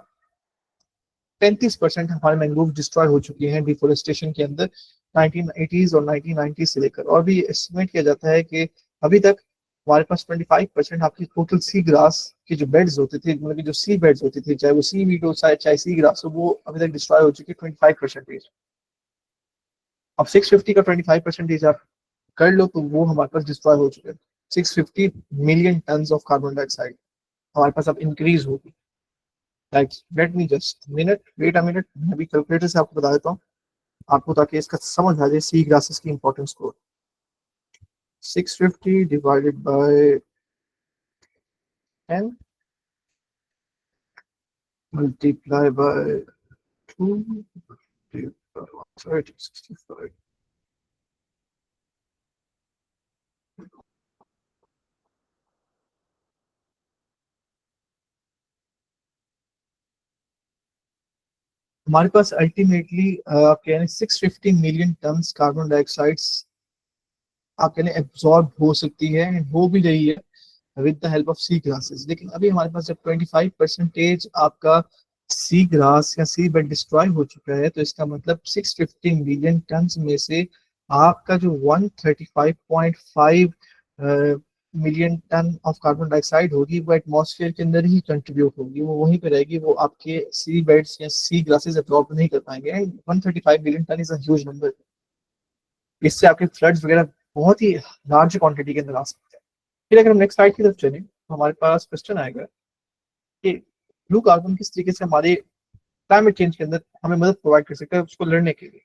[SPEAKER 1] 35% हमारे मैंग्रोव डिस्ट्रॉय हो चुके हैं डिफोरेस्टेशन के अंदर 1980s और 1990s से लेकर। और भी एस्टिमेट किया जाता है कि अभी तक हमारे पास 25% आपकी टोटल सी ग्रास के जो बेड्स होते थे, मतलब कि जो सी बेड्स होते थे, चाहे वो सी वीड हो चाहे सी ग्रास हो, वो अभी तक डिस्ट्रॉय हो चुकी है 25%। अब 650 का 25% आप कर लो तो वो हमारे पास डिस्ट्रॉय हो चुके हैं। 650 million ton of carbon dioxide हमारे पास अब इंक्रीज होगी। Like let me just minute, wait a minute, मैं अभी कैलकुलेटर से आपको बता देता हूँ आपको, ताकि इसका समझ आ जाए सी ग्रासेस की इंपॉर्टेंस को। 650 डिवाइडेड बाय 10 मल्टीप्लाई बाय 2, 65। हमारे पास अल्टीमेटली आप कह रहे हैं 650 मिलियन टन कार्बन डाइऑक्साइड आप कह रहे हैं एब्जॉर्ब हो सकती है, and हो भी रही है with the help of sea grasses. लेकिन अभी हमारे पास जब 25% आपका सी ग्रास या सी बेड डिस्ट्रॉय हो चुका है, तो इसका मतलब 650 मिलियन टन में से आपका जो 135.5 million ton of carbon dioxide होगी वो एटमॉस्फेयर के अंदर ही कंट्रीब्यूट होगी, वो वहीं पे रहेगी, वो आपके सी बेड्स या सी ग्रासेस एब्जॉर्ब नहीं कर पाएंगे। And 135 million ton is a huge number. इससे आपके फ्लड्स वगैरह बहुत ही लार्ज क्वांटिटी के अंदर आ सकते हैं। फिर अगर हम नेक्स्ट स्लाइड की तरफ चलें तो हमारे पास क्वेश्चन आएगा कि ब्लू कार्बन किस तरीके से हमारे क्लाइमेट चेंज के अंदर हमें मदद प्रोवाइड कर सकता है उसको लड़ने के लिए।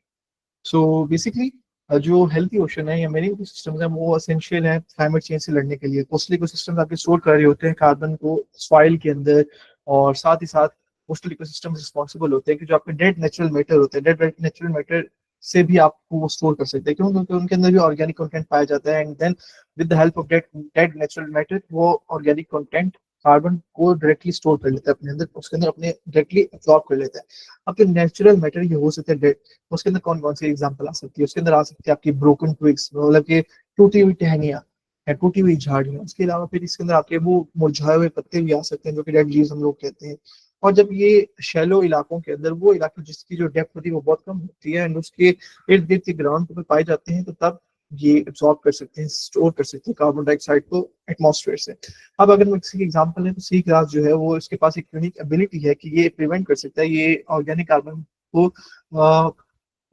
[SPEAKER 1] सो बेसिकली जो हेल्थी ओशन है या मेरीन इकोसिस्टम्स है वो असेंशियल है क्लाइमेट चेंज से लड़ने के लिए। कोस्टल इकोसिस्टम्स आपके स्टोर कर रहे होते हैं कार्बन को सॉइल के अंदर, और साथ ही साथ कोस्टल इकोसिस्टम्स रिस्पॉन्सिबल होते हैं कि जो आपके डेड नेचुरल मैटर होते हैं, डेड नेचुरल मैटर से भी आपको वो स्टोर कर सकते हैं, क्यों? क्योंकि उनके अंदर भी ऑर्गेनिक कंटेंट पाया जाता है, and then with the help of dead dead natural matter वो ऑर्गेनिक कंटेंट कार्बन को डायरेक्टली स्टोर कर लेता है अपने अंदर, उसके अंदर अपने डायरेक्टली एब्जॉर्ब कर लेता है। अब जो नेचुरल मैटर ये हो सकते हैं उसके अंदर कौन कौन सी एग्जांपल आ सकती है? उसके अंदर आ सकती है आपकी ब्रोकन ट्विग्स, मतलब कि टूटी हुई टहनियां या टूटी हुई झाड़ियां। उसके अलावा फिर इसके अंदर आपके वो मुरझाए हुए पत्ते भी आ सकते हैं, जो कि डेड लीव्स हम लोग कहते हैं। और जब ये शैलो इलाकों के अंदर, वो इलाके जिसकी जो डेप्थ होती है वो बहुत कम होती है, एंड उसके इर्द गिर्द के ग्राउंड पे पाए जाते हैं, तो तब ये एब्जॉर्ब कर सकते हैं, स्टोर कर सकते हैं कार्बन डाइऑक्साइड को एटमॉस्फेयर से। अब अगर मैं किसी एग्जांपल है तो सी ग्रास जो है वो इसके पास एक यूनिक एबिलिटी है कि ये प्रिवेंट कर सकता है ये ऑर्गेनिक कार्बन को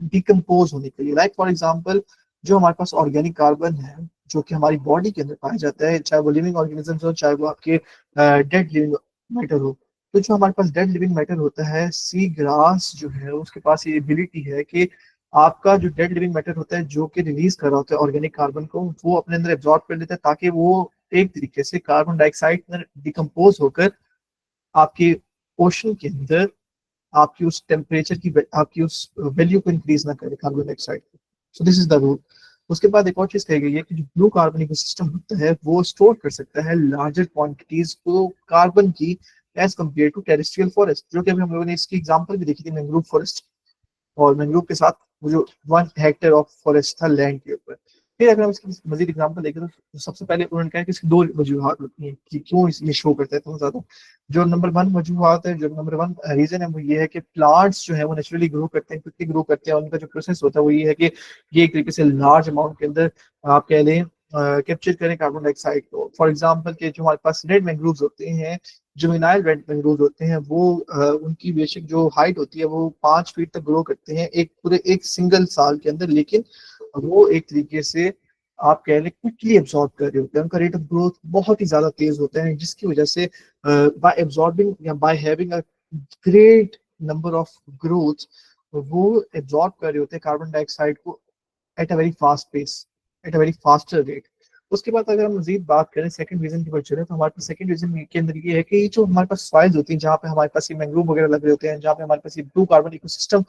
[SPEAKER 1] डिकम्पोज होने के लिए। लाइक फॉर एग्जांपल जो हमारे पास ऑर्गेनिक कार्बन है जो कि हमारी बॉडी के अंदर पाया जाता है, चाहे वो लिविंग ऑर्गेनिजम्स हो चाहे वो आपके डेड लिविंग मैटर हो, तो जो हमारे पास डेड लिविंग मैटर होता है, सी ग्रास जो है उसके पास ये एबिलिटी है कि आपका जो डेड लिविंग मैटर होता है जो कि रिलीज कर रहा होता है ऑर्गेनिक कार्बन को, वो अपने अंदर एब्जॉर्ब कर लेता है, ताकि वो एक तरीके से कार्बन डाइऑक्साइड में डिकम्पोज होकर आपके ओशन के अंदर आपकी उस टेम्परेचर की आपकी उस वैल्यू को इंक्रीज ना करे कार्बन डाइऑक्साइड को। So this is the rule. उसके बाद एक और चीज कही गई है कि जो ब्लू कार्बन इकोसिस्टम होता है वो स्टोर कर सकता है लार्जर क्वांटिटीज को कार्बन की as compare to terrestrial forest, जो कि अभी हम लोगों ने इसकी एग्जांपल भी देखी थी मैंग्रोव फॉरेस्ट। और मैंग्रोव के साथ वो जो 1 हेक्टेयर ऑफ फॉरेस्ट था लैंड के ऊपर। फिर अगर हम इसकी मजीद एग्जांपल देखें तो सबसे पहले उन्होंने कहा कि इसकी दो वजूहत होती हैं कि क्यों ये शो करता है इतना ज्यादा। जो नंबर वन वजूहत है, जो नंबर वन रीजन है, वो ये है कि प्लांट्स जो है वो नेचुरली ग्रो करते हैं, क्विकली ग्रो करते हैं, और उनका जो प्रोसेस होता है वो ये है कि ये एक तरीके से लार्ज अमाउंट के अंदर आप कह लें कैप्चर करें कार्बन डाइऑक्साइड को। फॉर एग्जाम्पल के जो हमारे पास रेड मैंग्रोव्स होते हैं, जो मिनाइल रेड मैंग्रोव्स होते हैं, वो उनकी बेसिक जो हाइट होती है वो 5 फीट तक ग्रो करते हैं एक पूरे एक सिंगल साल के अंदर, लेकिन वो एक तरीके से आप कह लें क्विकली एब्जॉर्ब कर रहे होते हैं, उनका रेट ऑफ ग्रोथ बहुत ही ज्यादा तेज होता है, जिसकी वजह से बाय एब्जॉर्बिंग या by having a great number of growth वो एब्जॉर्ब कर रहे होते हैं कार्बन डाइऑक्साइड को at a very fast pace, at a very faster rate. उसके बाद अगर हम मजीद बात करें सेकंड रीजन की बात चले तो हमारे पास सेकंड रीजन के अंदर ये है कि जो हमारे पास सॉइल्स होती हैं जहाँ पे हमारे पास ये मैंग्रोव वगैरह लगे होते हैं, जहाँ पे हमारे पास ये ब्लू कार्बन इकोसिस्टम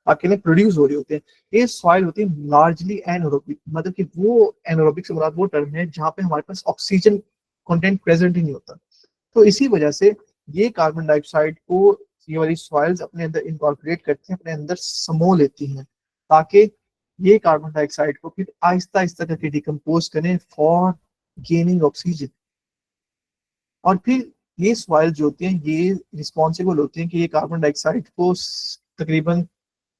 [SPEAKER 1] अकेले प्रोड्यूस हो रहे होते हैं, ये सॉइल होती है लार्जली एनएरोबिक, मतलब कि वो एनएरोबिक से मुराद वो टर्म है जहाँ पे हमारे पास ऑक्सीजन कंटेंट प्रेजेंट ही नहीं होता। तो इसी वजह से ये कार्बन डाइऑक्साइड को ये वाली सॉइल्स अपने अंदर इनकॉर्पोरेट करती हैं, अपने अंदर समो लेती हैं, ताकि ये कार्बन डाइऑक्साइड को फिर आहिस्ता आहिस्ता करके डिकम्पोज करें फॉर गेनिंग ऑक्सीजन। और फिर ये सॉइल जो होती हैं ये रिस्पॉन्सिबल होती हैं कि ये कार्बन डाइऑक्साइड को तकरीबन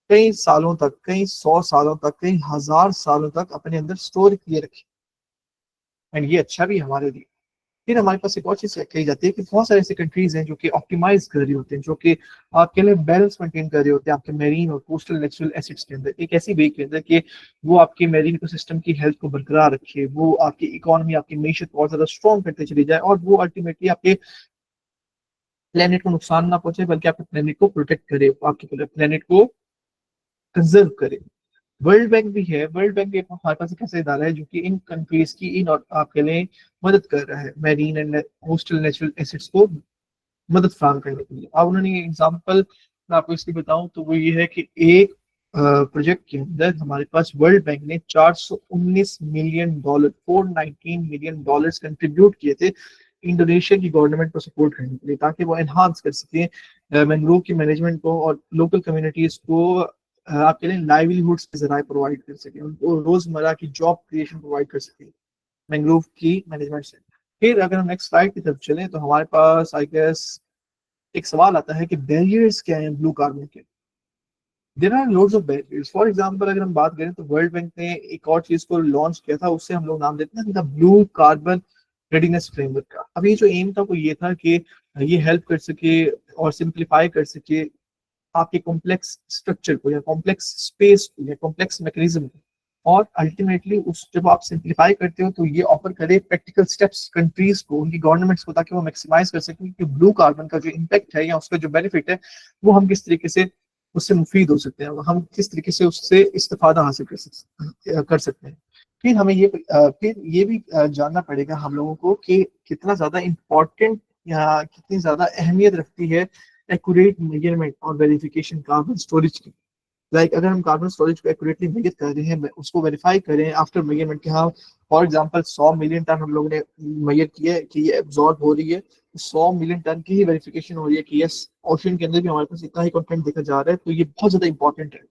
[SPEAKER 1] कई सालों तक, कई 100 सालों तक, कई 1000 सालों तक अपने अंदर स्टोर किए रखें। एंड ये अच्छा भी है हमारे लिए। फिर हमारे पास एक और चीज कही जाती है कि बहुत सारे ऐसे कंट्रीज हैं जो कि ऑप्टिमाइज कर रही होते हैं, जो कि आपके लिए बैलेंस मेंटेन कर रहे होते हैं आपके मेरीन और कोस्टल नेचुरल एसिड्स के अंदर, एक ऐसी वे के अंदर कि वो आपके मेरीन इकोसिस्टम की हेल्थ को बरकरार रखे, वो आपकी इकोनॉमी, आपकी मीशत बहुत ज्यादा स्ट्रॉन्ग करते चली जाए, और वो अल्टीमेटली आपके प्लेनेट को नुकसान ना पहुंचे बल्कि आपके प्लेनेट को प्रोटेक्ट करे, आपके प्लेनेट को कंजर्व करे। वर्ल्ड बैंक भी है, वर्ल्ड बैंक भी हमारे पास एक ऐसा इदारा है जो कि इन कंट्रीज की इन और आपके लिए मदद कर रहा है marine and coastal natural acids को मदद फराहम करने के लिए। अब उन्होंने एग्जांपल मैं आपको इसकी बताऊं तो वो ये है कि एक प्रोजेक्ट के अंदर हमारे पास वर्ल्ड बैंक ने 419 million dollar, 419 million dollars contribute किए थे इंडोनेशिया की गवर्नमेंट को सपोर्ट करने के लिए, ताकि वो एनहांस कर सके मैंग्रोव की मैनेजमेंट को और लोकल कम्युनिटीज को आपके लिए लाइवलीहुड्स के जराए प्रोवाइड कर सके, उनको रोजमर्रा की जॉब क्रिएशन प्रोवाइड कर सके मैंग्रोव की मैनेजमेंट से। फिर अगर हम नेक्स्ट स्लाइड की तरफ चलें तो हमारे पास आई गेस एक सवाल आता है कि बैरियर्स क्या हैं ब्लू कार्बन के। There are loads of barriers. For example अगर हम बात करें तो वर्ल्ड बैंक ने एक और चीज को लॉन्च किया था, उससे हम लोग नाम देते हैं the blue carbon readiness framework का। अब ये जो एम था वो ये था कि ये हेल्प कर सके और सिंप्लीफाई कर सके आपके कॉम्प्लेक्स स्ट्रक्चर को या कॉम्प्लेक्स स्पेस को या कॉम्प्लेक्स मैकेनिज्म को, और अल्टीमेटली उस जब आप सिंप्लीफाई करते हो तो ये ऑफर करे प्रैक्टिकल स्टेप्स कंट्रीज को, उनकी गवर्नमेंट्स को, ताकि वो मैक्सिमाइज कर सकें कि ब्लू कार्बन का जो इम्पैक्ट है या उसका जो बेनिफिट है वो हम किस तरीके से उससे मुफीद हो सकते हैं, हम किस तरीके से उससे इस्तेफादा हासिल कर सकते हैं। फिर हमें फिर ये भी जानना पड़ेगा हम लोगों को कि कितना ज्यादा इम्पोर्टेंट या कितनी ज्यादा अहमियत रखती है एक्यूरेट मेजरमेंट और वेरिफिकेशन कार्बन स्टोरेज की। अगर हम कार्बन स्टोरेज को एक्यूरेटली मेजर कर रहे हैं, उसको वेरीफाई करें आफ्टर मेजरमेंट कि हाँ फॉर एग्जांपल 100 मिलियन टन हम लोगों ने मेजर किया है कि ये एब्जॉर्ब हो रही है, 100 मिलियन टन की ही वेरिफिकेशन हो रही है कि यस ओशन के अंदर भी हमारे पास इतना ही कंटेंट देखा जा रहा है, तो ये बहुत ज्यादा इंपॉर्टेंट है।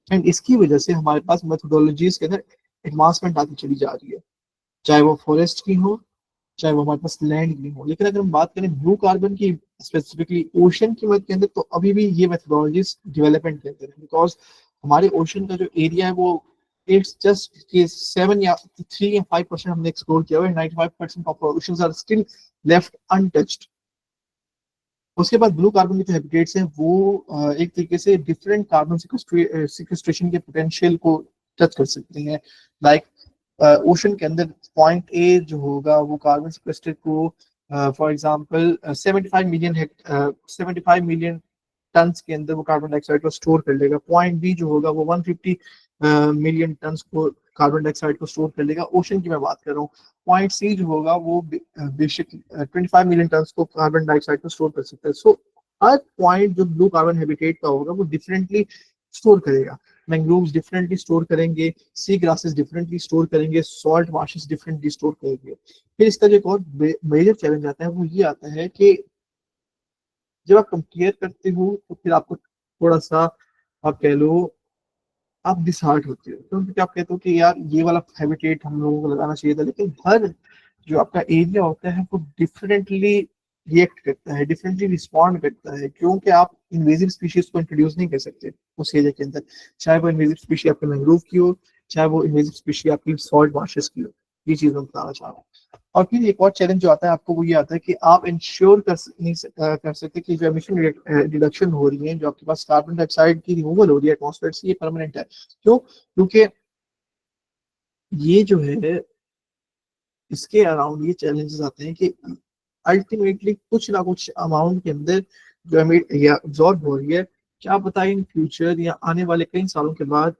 [SPEAKER 1] एंड इसकी वजह से हमारे पास मेथोडोलॉजीज के अंदर एडवांसमेंट आती चली जा रही है, चाहे वो फॉरेस्ट की हो, चाहे वो हमारे पास लैंड की हो। लेकिन अगर हम बात करें ब्लू कार्बन की स्पेसिफिकली ओशन की मदद के अंदर, तो अभी भी ये मेथोडोलॉजीज डेवलपमेंट के अंदर है, बिकॉज हमारे ओशन का जो एरिया है वो इट्स जस्ट कि 7 या 3 या 5% हमने एक्सप्लोर किया हुआ है, 95% of oceans are still left untouched. उसके बाद ब्लू कार्बन के जो हैबिटेट्स हैं वो एक तरीके से डिफरेंट कार्बन सिक्वेस्ट्रेशन के पोटेंशियल को टच कर सकते हैं। लाइक ओशन के अंदर पॉइंट ए जो होगा वो कार्बन सिक्वेस्टर को फॉर एग्जांपल 75 मिलियन टन्स के अंदर वो कार्बन डाइऑक्साइड को स्टोर कर लेगा। पॉइंट बी जो होगा वो 150 मिलियन टन्स को कार्बन डाइऑक्साइड को स्टोर कर लेगा, ओशन की मैं बात कर रहा हूँ। पॉइंट सी जो होगा वो बेशक 25 मिलियन टन्स को कार्बन डाइऑक्साइड को स्टोर कर सकता है। सो हर पॉइंट जो ब्लू कार्बन हैबिटेट का होगा वो डिफरेंटली स्टोर करेगा। मैंग्रोव्स डिफरेंटली स्टोर करेंगे, सी ग्रासेस डिफरेंटली स्टोर करेंगे, सॉल्ट मार्शेस डिफरेंटली स्टोर करेंगे। फिर इसका जो एक और मेजर चैलेंज आता है वो ये आता है कि जब आप कंपेयर करते हो तो फिर आपको थोड़ा सा आप कह लो आप डिसहार्ट होते हो, क्योंकि आप कहते हो कि यार ये वाला हैबिटेट हम लोगों को लगाना चाहिए था, लेकिन हर जो आपका एरिया होता है वो डिफरेंटली रिएक्ट करता है, डिफरेंटली रिस्पॉन्ड करता है, क्योंकि आप इन्वेजिव स्पीशीज को इंट्रोड्यूस नहीं कर सकते उस एरिया के अंदर, चाहे वो इन्वेजिव स्पीशी आपके मैंग्रोव की हो, चाहे वो इन्वेजिव स्पीशी आपकी सॉल्ट मार्शेस की हो। ये चीज मैं बताना चाह रहा हूँ। और फिर एक और चैलेंज जो आता है आपको वो ये आता है कि आप इंश्योर कर सकते कि जो एमिशन रिडक्शन हो रही है, जो आपके पास कार्बन डाइऑक्साइड की रिमूवल हो रही है एटमॉस्फेयर से, ये परमानेंट है। क्यों? क्योंकि ये जो है इसके अराउंड ये चैलेंजेस आते हैं कि अल्टीमेटली कुछ ना कुछ अमाउंट के अंदर जो हमें एब्जॉर्ब हो रही है, क्या पता इन फ्यूचर या आने वाले कई सालों के बाद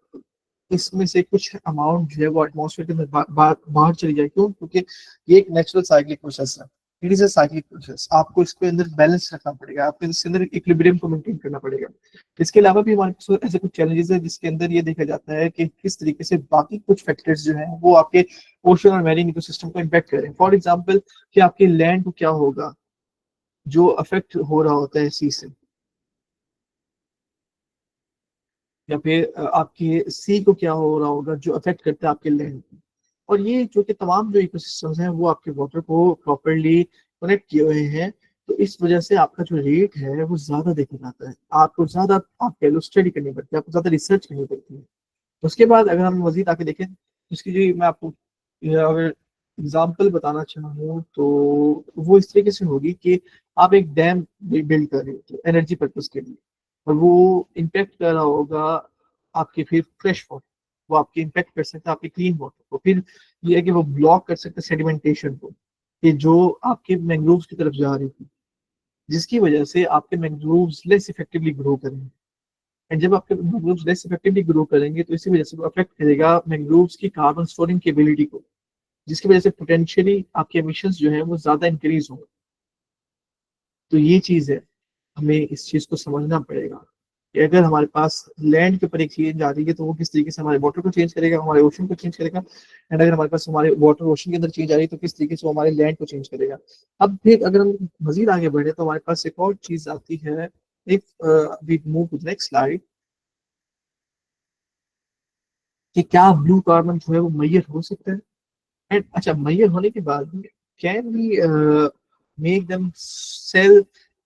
[SPEAKER 1] इसमें से कुछ अमाउंट जो है वो एटमॉस्फेयर के अंदर बाहर चली जाए। क्यों? क्योंकि ये एक नेचुरल साइक्लिक प्रोसेस है, it is a cyclic process. आपको इसके अंदर बैलेंस रखना पड़ेगा, आपको इसके अंदर इक्विलिब्रियम को मेंटेन करना पड़ेगा। इसके अलावा भी हमारे पास ऐसे कुछ चैलेंजेस है जिसके अंदर ये देखा जाता है कि किस तरीके से बाकी कुछ फैक्टर्स जो हैं वो आपके ओशन और मैरीन इकोसिस्टम को इम्पैक्ट करें। फॉर एग्जाम्पल कि आपके लैंड को क्या होगा जो अफेक्ट हो रहा होता है सी से, या फिर आपके सी को क्या हो रहा होगा जो अफेक्ट करता है आपके लैंड को। और ये जो कि तमाम जो इकोसिस्टम्स हैं वो आपके वाटर को प्रॉपरली कनेक्ट किए हुए हैं। तो इस वजह से आपका जो रेट है वो ज्यादा देखा जाता है, आपको ज्यादा आप कह लो स्टडी करनी पड़ती है, आपको ज्यादा रिसर्च करनी पड़ती है। उसके बाद अगर हम मजीद आके देखें, इसकी जो मैं आपको अगर एग्जाम्पल बताना चाहूँ तो वो इस तरीके से होगी कि आप एक डैम बिल्ड कर रहे हो एनर्जी पर्पज के लिए, और वो इम्पेक्ट कर रहा होगा आपके फिर फ्रेश वाटर, वो आपके इम्पेक्ट कर सकता है आपके क्लीन वाटर को। फिर ये है कि वो ब्लॉक कर सकता है सेडिमेंटेशन को, कि जो आपके मैंग्रोव्स की तरफ जा रही थी, जिसकी वजह से आपके मैंग्रोव्स लेस इफेक्टिवली ग्रो करेंगे। एंड जब आपके मैंग्रोव्स लेस इफेक्टिवली ग्रो करेंगे तो इसी वजह से वो अफेक्ट करेगा मैंग्रोव्स की कार्बन स्टोरिंग केबिलिटी को, जिसकी वजह से पोटेंशियली आपके एमिशंस जो है वो ज्यादा इंक्रीज होंगे। तो ये चीज है, हमें इस चीज को समझना पड़ेगा कि अगर हमारे पास लैंड के ऊपर एक चेंज आ रही है तो वो किस तरीके से हमारे वाटर को चेंज करेगा, हमारे ओशन को चेंज करेगा। एंड अगर हमारे पास हमारे वाटर ओशन के अंदर चेंज आ रही है तो किस तरीके से वो हमारे लैंड को चेंज करेगा। अब फिर अगर हम मजीद आगे बढ़े तो हमारे पास एक और चीज आती है। If we move to the next slide, कि क्या ब्लू कार्बन जो है वो मैयर हो सकता है। एंड अच्छा, मैयर होने के बाद can we make them sell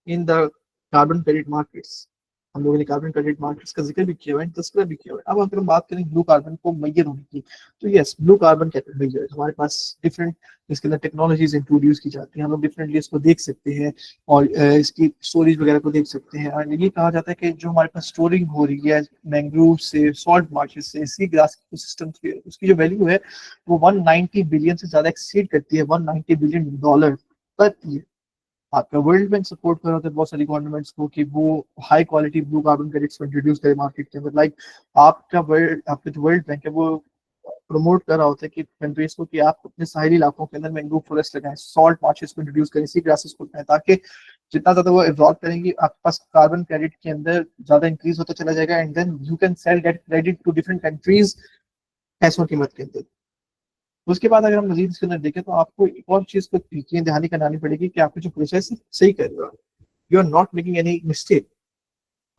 [SPEAKER 1] in the carbon credit markets. हम लोगों ने कार्बन क्रेडिट मार्केट्स का जिक्र भी किया हुआ है, तस्करा भी किया हुआ है। अब अगर हम बात करें ब्लू कार्बन को मैयर होने की, तो यस, ब्लू कार्बन कैसे मैयर है हमारे पास डिफरेंट, इसके अंदर टेक्नोलॉजीज इंट्रोड्यूस की जाती हैं, हम लोग डिफरेंटली इसको देख सकते हैं और इसकी स्टोरेज वगैरह को देख सकते हैं। और ये कहा जाता है कि जो हमारे पास स्टोरिंग हो रही है मैंग्रोव से, सॉल्ट मार्शेस से, सी ग्रास सिस्टम की, उसकी जो वैल्यू है वो 190 बिलियन से ज्यादा एक्सीड करती है, 190 बिलियन डॉलर पर ईयर। आपका वर्ल्ड बैंक सपोर्ट कर रहा था बहुत सारी गवर्नमेंट्स को कि वो high quality blue carbon credits को इंट्रोड्यूस करे मार्केट के अंदर। लाइक आपका जो वर्ल्ड बैंक है वो प्रमोट कर रहा होता है कि कंट्रीज को कि आप अपने साहिली इलाकों के अंदर मैंग्रोव फॉरेस्ट लगाएं, सॉल्ट मार्शेस को इंट्रोड्यूस करें, सी ग्रासेस को लगाएं, ताकि जितना ज्यादा वो एब्जॉर्ब करेंगी आपके पास कार्बन क्रेडिट के अंदर ज्यादा इंक्रीज होता चला जाएगा। And then you can sell that credit to different countries पैसों की कीमत के अंदर। उसके बाद अगर हम मजीद इसके अंदर देखें तो आपको एक और चीज को यकीन दहानी करानी पड़ेगी कि आपका जो प्रोसेस है सही कर रहा है, you are not making any mistake.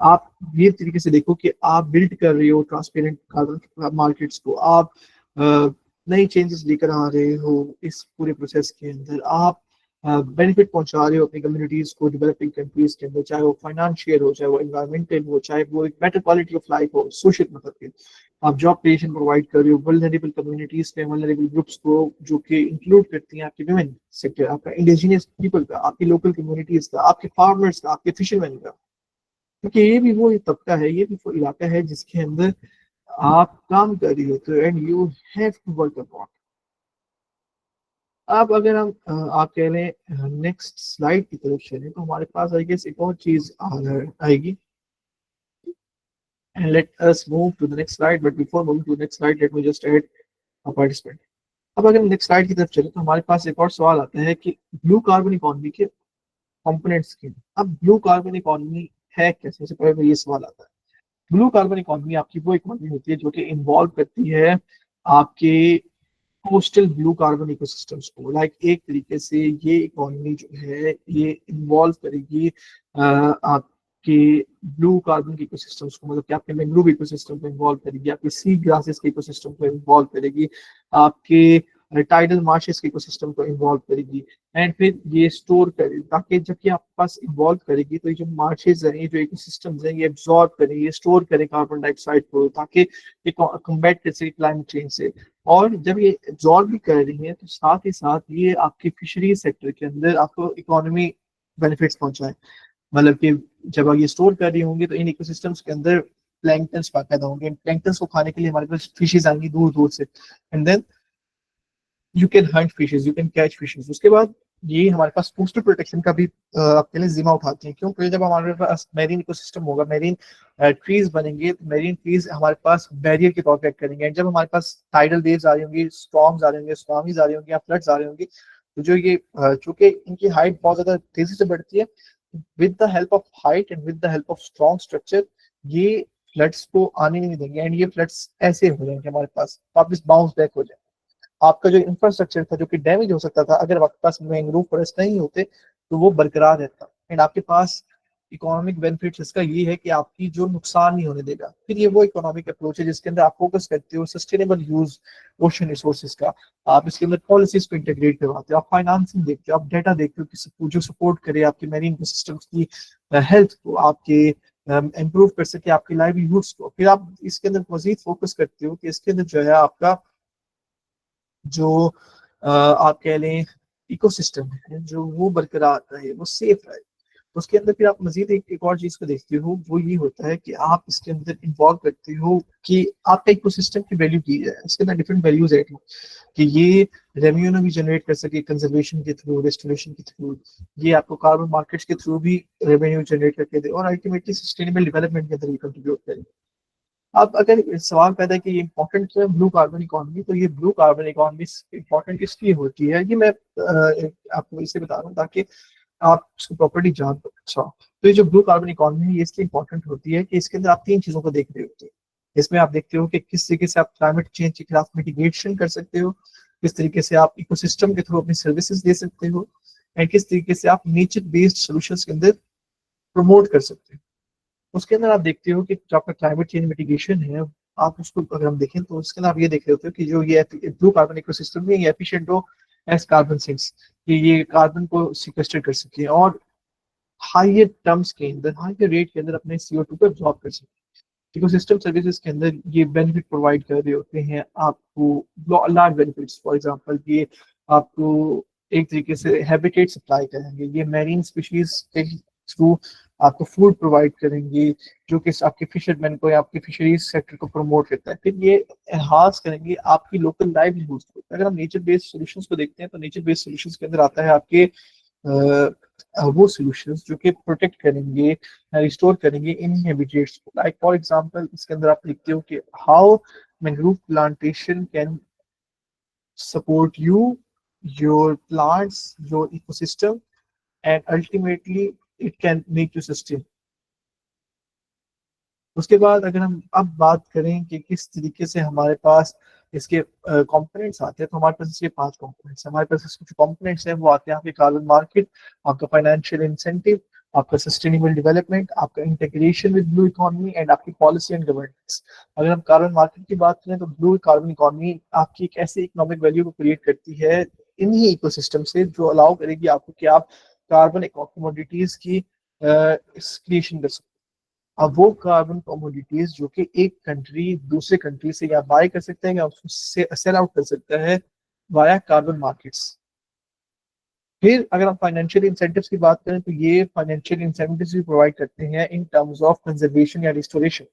[SPEAKER 1] आप ये तरीके से देखो कि आप बिल्ड कर रहे हो ट्रांसपेरेंट कार्बन मार्केट्स को, आप नई चेंजेस लेकर आ रहे हो इस पूरे प्रोसेस के अंदर, आप बेनिफिट पहुंचा रहे हो अपनी कम्युनिटीज को डेवलपिंग कंट्रीज के अंदर, चाहे वो फाइनेंशियल हो, चाहे वो एनवायरमेंटल हो, चाहे वो एक बेटर क्वालिटी ऑफ लाइफ हो, सोशल मतलब के आप जॉब क्रिएशन प्रोवाइड कर रहे हो वल्नरेबल कम्युनिटीज के, वल्नरेबल ग्रुप्स को, जो कि इंक्लूड करती हैं आपके वुमेन सेक्टर, आपका इंडिजिनियस पीपल का, आपकी लोकल कम्युनिटीज का, आपके फार्मर्स का, आपके फिशरमैन का। क्योंकि ये भी वो तबका है, ये भी वो इलाका है जिसके अंदर आप काम कर रही होते हो, and you have to work upon. अब अगर हम आप कह लें नेक्स्ट स्लाइड की तरफ चलें तो हमारे पास आई गेस एक और चीज आएगी। And let us move to the next slide, but before moving to next slide let me just add a participant. अब अगर हम नेक्स्ट स्लाइड की तरफ चले तो हमारे पास एक और सवाल आता है कि ब्लू कार्बन इकोनॉमी के कंपोनेंट्स के। अब ब्लू कार्बन इकोनॉमी है क्या, सबसे पहले ये सवाल आता है। ब्लू कार्बन इकोनॉमी आपकी वो इकोनॉमी होती है जो कि इन्वॉल्व करती है आपके कोस्टल ब्लू कार्बन इकोसिस्टम्स को। लाइक एक तरीके से ये इकोनॉमी जो है ये इन्वॉल्व करेगी आपके ब्लू कार्बन के इकोसिस्टम्स को, मतलब कि आपके मैंग्रोव इकोसिस्टम को इन्वॉल्व करेगी, आपके सी ग्रासेस के इकोसिस्टम को इन्वॉल्व करेगी, आपके टाइडल मार्शेस के इकोसिस्टम को इन्वॉल्व करेगी। एंड फिर ये स्टोर करेगी, ताकि जब ये आपके पास इन्वॉल्व करेगी तो ये जो मार्शेस हैं, ये जो इकोसिस्टम्स हैं, ये एब्जॉर्ब करें, ये स्टोर करें कार्बन डाइऑक्साइड को, ताकि ये कम्बैट कर सके क्लाइमेट चेंज से। और जब ये एब्जॉर्ब भी कर रही है तो साथ ही साथ ये आपके फिशरी सेक्टर के अंदर आपको इकोनॉमी बेनिफिट्स पहुंचाए। मतलब कि जब आप ये स्टोर कर रही होंगी तो इन इकोसिस्टम्स के अंदर प्लैंक्टन्स पैदा होंगे, प्लैंक्टन्स को खाने के लिए हमारे पास फिशेज आएंगी दूर दूर से। And then you can hunt fishes, you can catch fishes. उसके बाद ये हमारे पास कोस्टल प्रोटेक्शन का भी आपके लिए जिम्मा उठाती हैं। क्यों? क्योंकि जब हमारे पास मेरीन इकोसिस्टम होगा, मेरीन ट्रीज बनेंगे, तो मेरीन ट्रीज हमारे पास बैरियर के तौर पर एक्ट करेंगे। एंड जब हमारे पास टाइडल वेव्स आ रही होंगी, स्टॉर्म्स आ रहे होंगे, सुनामीज आ रही होंगी या फ्लड्स आ रही होंगी, तो जो ये चूंकि इनकी हाइट बहुत ज्यादा तेजी से बढ़ती है, with the help of height and with the help of strong structure ये फ्लड्स को आने नहीं देंगे। एंड ये फ्लड्स ऐसे हो जाएंगे हमारे पास, वापस बाउंस बैक हो जाए। आपका जो इंफ्रास्ट्रक्चर था जो कि डैमेज हो सकता था अगर आपके पास मैंग्रोव फॉरेस्ट नहीं होते, तो वो बरकरार रहता है। एंड आपके पास इकोनॉमिक बेनिफिट्स इसका ये है कि आपकी जो नुकसान नहीं होने देगा। फिर ये वो इकोनॉमिक अप्रोच है जिसके अंदर आप फोकस करते हो सस्टेनेबल यूज ओशन रिसोर्सेज का। आप इसके अंदर पॉलिसीज को इंटीग्रेट करवाते हो, आप फाइनेंसिंग देखते हो, आप डेटा देखते हो कि जो सपोर्ट करे आपके मैरीन इकोसिस्टम्स की हेल्थ को, आपके इम्प्रूव कर सके आपकी लाइवलीहुड्स को। फिर आप इसके अंदर मजीद फोकस करते हो कि इसके अंदर जो है आपका जो आप कह लें इकोसिस्टम है जो वो बरकरार रहे, वो सेफ रहे। उसके अंदर फिर आप मजीद एक और चीज को देखते हो, वो ये होता है कि आप इसके अंदर इन्वॉल्व करते हो कि आपका इकोसिस्टम की वैल्यू की जाए। इसके अंदर डिफरेंट वैल्यूज है कि ये रेवेन्यू भी जनरेट कर सके कंजर्वेशन के थ्रू, रेस्टोरेशन के थ्रू, ये आपको कार्बन मार्केट्स के थ्रू भी रेवेन्यू जनरेट करके दे, और अल्टीमेटली सस्टेनेबल डेवलपमेंट के अंदर ये कंट्रीब्यूट करे। अब अगर सवाल पैदा है कि ये इंपॉर्टेंट क्यों है ब्लू कार्बन इकोनॉमी, तो ये ब्लू कार्बन इकोनॉमी इंपॉर्टेंट इसलिए होती है, ये मैं आपको इसलिए बता रहा हूँ ताकि आप उसको प्रॉपर्टी जान दो। अच्छा, तो ये जो ब्लू कार्बन इकोनॉमी है ये इसलिए इंपॉर्टेंट होती है कि इसके अंदर आप तीन चीजों को देख रहे होते हैं। इसमें आप देखते हो कि किस तरीके से आप क्लाइमेट चेंज के खिलाफ मिटिगेशन कर सकते हो, किस तरीके से आप इकोसिस्टम के थ्रू अपनी सर्विसेज दे सकते हो, एंड किस तरीके से आप नेचर बेस्ड सोल्यूशंस के अंदर प्रमोट कर सकते हो। उसके अंदर आप देखते हो कि जो आपका क्लाइमेट चेंज मिटिगेशन है, आप उसको अगर हम देखें तो उसके अंदर आप ये देख रहे होते हो कि जो ये ब्लू कार्बन इकोसिस्टम है ये एफिशिएंट हो एज कार्बन सिंक्स, कि ये कार्बन को सिक्वेस्टर कर सके और हाइयर टर्म्स के अंदर, हाइयर रेट के अंदर अपने CO2 को एब्जॉर्ब कर सके। इकोसिस्टम सर्विसेज के अंदर ये बेनिफिट प्रोवाइड कर रहे होते हैं आपको लार्ज बेनिफिट्स। फॉर एग्जांपल ये आपको एक तरीके से हैबिटेट सप्लाई करेंगे, ये मैरीन स्पीशीज के थ्रू आपको फूड प्रोवाइड करेंगे जो कि आपके फिशरमैन को या आपके फिशरीज सेक्टर को प्रमोट करता है। फिर ये एनहांस करेंगे आपकी लोकल लाइवलीहुड को। अगर हम नेचर बेस्ड सॉल्यूशंस को देखते हैं तो नेचर बेस्ड सॉल्यूशंस के अंदर आता है आपके वो सॉल्यूशंस जो कि प्रोटेक्ट करेंगे, रिस्टोर करेंगे इन हैबिटेट्स को। लाइक फॉर एग्जांपल इसके अंदर आप लिखते हो कि how mangrove plantation can support you, your plants, your ecosystem, and ultimately it can make you sustain. उसके बाद अगर हम अब बात करें कि किस तरीके से हमारे पास इसके कंपोनेंट्स आते हैं, तो हमारे पास इसके 5 कंपोनेंट्स हैं। हमारे पास इसके जो कंपोनेंट्स हैं वो आते हैं आपके कार्बन मार्केट, आपका फाइनेंशियल इंसेंटिव, आपका सस्टेनेबल डेवलपमेंट, आपका integration with blue economy, and आपकी पॉलिसी एंड गवर्नेंस। अगर हम कार्बन मार्केट की बात करें तो ब्लू कार्बन इकोनॉमी आपकी एक ऐसी इकोनॉमिक वैल्यू को क्रिएट करती है इन्हीं इकोसिस्टम से जो अलाउ करेगी आपको कि आप कार्बन कमोडिटीज की क्रिएशन कर सकते। अब वो कार्बन कमोडिटीज जो कि एक कंट्री दूसरे कंट्री से या बाय कर सकता है या उससे सेल आउट कर सकता है वाया कार्बन मार्केट्स। फिर अगर हम फाइनेंशियल इंसेंटिव्स की बात करें तो ये फाइनेंशियल इंसेंटिव्स भी प्रोवाइड करते हैं इन टर्म्स ऑफ कंजर्वेशन या रिस्टोरेशन।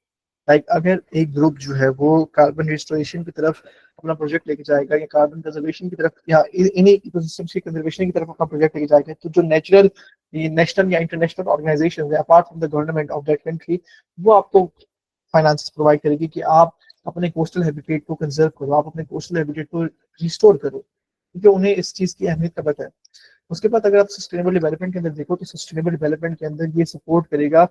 [SPEAKER 1] लाइक अगर एक ग्रुप जो है वो कार्बन रिस्टोरेशन की तरफ अपना प्रोजेक्ट लेके जाएगा या कार्बन कंजर्वेशन की तरफ या इन्हीं इकोसिस्टम्स की कंजर्वेशन की तरफ अपना प्रोजेक्ट लेके जाएगा, तो जो नेचुरल नेशनल या इंटरनेशनल ऑर्गेनाइजेशन है apart from the government of that country, वो आपको फाइनेंस प्रोवाइड करेगी कि आप अपने कोस्टल हैबिटेट को कंजर्व करो, आप अपने कोस्टल हैबिटेट को रिस्टोर करो, क्योंकि उन्हें इस चीज की अहमियत का पता है। उसके बाद अगर आप सस्टेनेबल डेवलपमेंट के अंदर देखो तो सस्टेनेबल डेवलपमेंट के अंदर ये सपोर्ट करेगा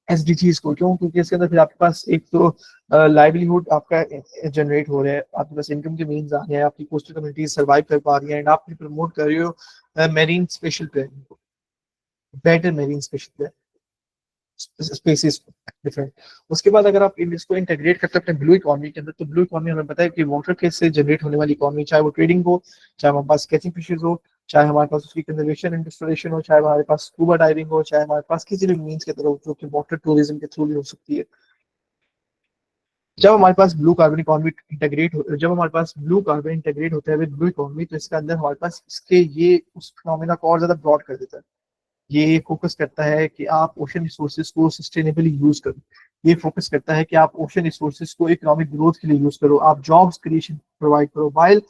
[SPEAKER 1] SDGs को। क्यों? क्योंकि इसके अंदर फिर आपके पास एक तो लाइवलीहुड आपका जनरेट हो रहा है, आपके पास इनकम के मीन्स आ रहे हैं, आपकी कोस्टल कम्युनिटीज सर्वाइव कर पा रही है, एंड आप भी प्रमोट कर रहे हो मेरीन स्पेशल प्लानिंग को, better marine special plan species different. उसके बाद अगर आप इसको इंटीग्रेट करते हैं अपने ब्लू इकोनॉमी के अंदर, तो ब्लू इकोनॉमी हमें पता है कि वाटर के से जनरेट होने वाली इकोनॉमी, चाहे वो ट्रेडिंग हो, चाहे हमारे पास कैचिंग फिशेज हो, चाहे हमारे पास उसकी कंजर्वेशन एंड रिस्टोरेशन हो, चाहे हमारे पास स्कूबा डाइविंग हो, चाहे हमारे पास किसी भी मीन्स के तरह जो कि वाटर टूरिज्म के थ्रू भी हो सकती है। जब हमारे पास ब्लू कार्बन इंटीग्रेट होता है विद ब्लू इकोनॉमी, तो इसके अंदर हमारे पास इसके ये उस फिनोमेना को और ज्यादा ब्रॉड कर देता है। ये फोकस करता है कि आप ओशन रिसोर्सेज को सस्टेनेबली यूज करो, ये फोकस करता है कि आप ओशन रिसोर्सेज को इकोनॉमिक ग्रोथ के लिए यूज करो, आप जॉब्स क्रिएशन प्रोवाइड करो, वाइल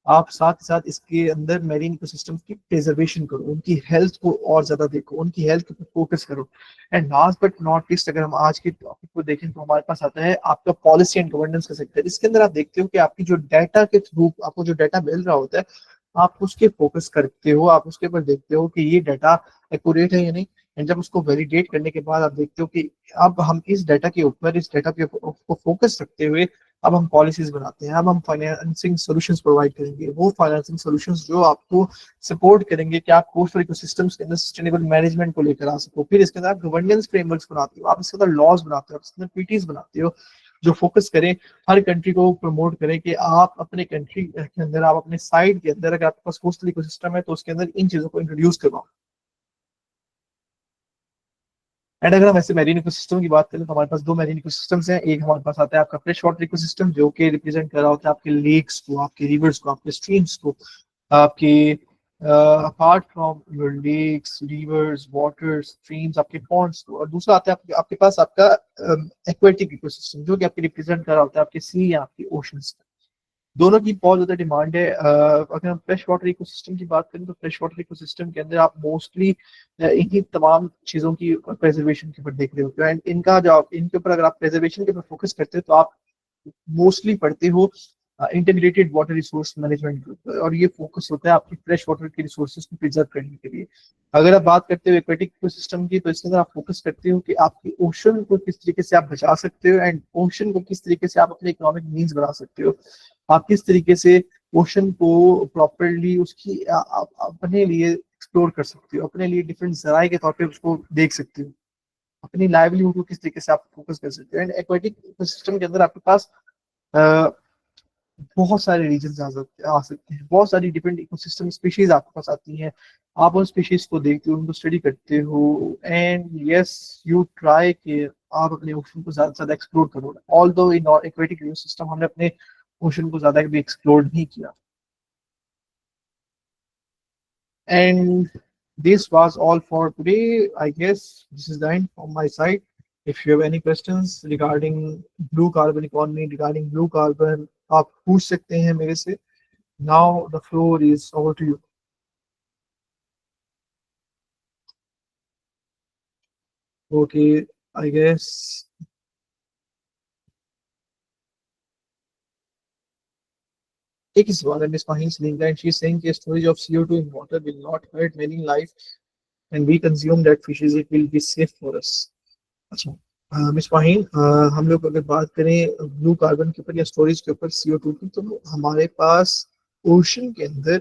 [SPEAKER 1] आप साथ साथ इसके अंदर मेरीन इकोसिस्टम की प्रिजर्वेशन करो, उनकी हेल्थ को और ज्यादा देखो, उनकी हेल्थ पर फोकस करो। And last but not least अगर हम आज के टॉपिक को देखें तो हमारे पास आता है आपका पॉलिसी एंड गवर्नेंस का सेक्टर। इसके अंदर आप देखते हो कि आपकी जो डाटा के थ्रू आपको जो डाटा मिल रहा होता है, आप उसके फोकस करते हो, आप उसके ऊपर देखते हो कि ये डाटा एक्यूरेट है या नहीं। एंड जब उसको वैलिडेट करने के बाद आप देखते हो कि अब हम इस डाटा के ऊपर, इस डाटा के को फोकस रखते हुए अब हम पॉलिसीज बनाते हैं, अब हम फाइनेंसिंग सॉल्यूशंस प्रोवाइड करेंगे, वो फाइनेंसिंग सॉल्यूशंस जो आपको सपोर्ट करेंगे कि आप कोस्टल इकोसिस्टम्स के अंदर सस्टेनेबल मैनेजमेंट को लेकर आ सको। फिर इसके अंदर आप गवर्नेंस फ्रेमवर्क्स बनाते हो, आप इसके अंदर लॉज बनाते हो, आप इसके अंदर पीटीज बनाते हो जो फोकस करें, हर कंट्री को प्रमोट करें कि आप अपने कंट्री के अंदर, आप अपने साइड के अंदर, अगर आपके पास कोस्टल इकोसिस्टम है तो उसके अंदर इन चीजों को इंट्रोड्यूस करवाओ। एंड अगर हम ऐसे मैरीन इकोसिस्टम की बात करें तो हमारे पास दो मैरीन इकोसिस्टम्स हैं। एक हमारे पास आता है आपका फ्रेश वाटर इकोसिस्टम, जो कि रिप्रेजेंट कर रहा होता है आपके लेक्स को, आपके रिवर्स को, आपके स्ट्रीम्स को, आपके apart from your lakes, rivers, water, streams, आपके पॉन्ड्स को। और दूसरा आता है आपके पास आपका एक्वेटिक इकोसिस्टम, जो कि आपके रिप्रेजेंट कर रहा होता है आपके सी या आपके ओशंस। दोनों की बहुत ज्यादा डिमांड है। अगर हम फ्रेश वाटर इकोसिस्टम की बात करें तो फ्रेश वाटर इकोसिस्टम के अंदर आप मोस्टली इन्हीं तमाम चीजों की प्रेजर्वेशन के ऊपर देख रहे होते हो। एंड इनका जो इनके ऊपर अगर आप प्रेजर्वेशन के ऊपर फोकस करते हो तो आप मोस्टली पढ़ते हो इंटीग्रेटेड वाटर रिसोर्स मैनेजमेंट के ऊपर, और ये फोकस होता है आपकी फ्रेश वाटर के रिसोर्सेज को प्रिजर्व करने के लिए। अगर आप बात करते हो एक्वेटिक इकोसिस्टम की, तो इसके अंदर आप फोकस करते हो कि आपकी ओशन को किस तरीके से आप बचा सकते हो, एंड ओशन को किस तरीके से आप अपने इकोनॉमिक मीन्स बना सकते हो। आप किस तरीके से ओशन को प्रॉपरली उसकी आप अपने लिए एक्सप्लोर कर सकते हो, अपने लिए डिफरेंट जराए के तौर पे उसको देख सकते हो, अपनी लाइवलीहुड को किस तरीके से आप फोकस कर सकते हो। एंड एक्वेटिक सिस्टम के अंदर आपके पास अ, बहुत सारे रीजन आ सकते हैं, बहुत सारी डिफरेंट इकोसिस्टम स्पीशीज आपके पास आती हैं। आप उन स्पीशीज को देखते हो, उनको स्टडी करते हो, एंड यस यू ट्राई कि आप अपने ओशन को ज्यादा से ज्यादा एक्सप्लोर करो। ऑल दो इन एक्वेटिक सिस्टम हमने अपने ओशन को ज्यादा भी एक्सप्लोर नहीं किया। And this was all for today. I guess this is the end from my side. If you have any questions regarding blue carbon economy, regarding blue carbon, आप पूछ सकते हैं मेरे से. Now the floor is over to you. Okay, I guess. Take is one, and Miss Mahin's link, and she's saying the storage of CO2 in water will not hurt many life, and we consume that fishes. It will be safe for us. अच्छा miss फाहीन, हम लोग अगर बात करें blue carbon के ऊपर या storage के ऊपर CO2 की, तो हमारे पास ओशन के अंदर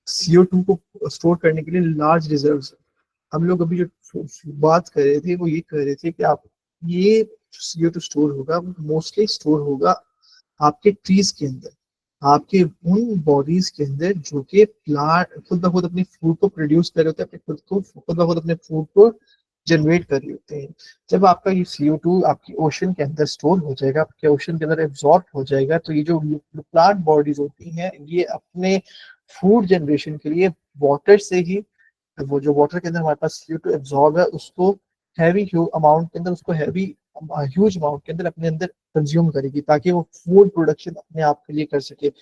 [SPEAKER 1] CO2 को स्टोर करने के लिए लार्ज रिजर्व्स है। हम लोग अभी जो बात कर रहे थे वो ये कर रहे थे कि आप ये CO2 स्टोर होगा, मोस्टली स्टोर होगा आपके ट्रीज के अंदर, आपके उन बॉडीज के अंदर जो कि प्लांट खुद ब खुद अपने फूड को प्रोड्यूस कर रहे होते हैं, अपने खुद ब खुद अपने फूड को जनरेट कर रहे होते हैं। जब आपका ये CO2 आपकी ओशन के अंदर स्टोर हो जाएगा, आपके ओशन के अंदर एब्जॉर्ब हो जाएगा, तो ये जो प्लांट बॉडीज होती हैं ये अपने फूड जनरेशन के लिए वाटर से ही, वो जो वाटर के अंदर हमारे पास CO2 एब्जॉर्ब है उसको हैवी अमाउंट के अंदर, उसको हैवी ह्यूज अमाउंट के अंदर अपने अंदर कंज्यूम करेगी, ताकि वो फूड प्रोडक्शन अपने आप के लिए कर सके।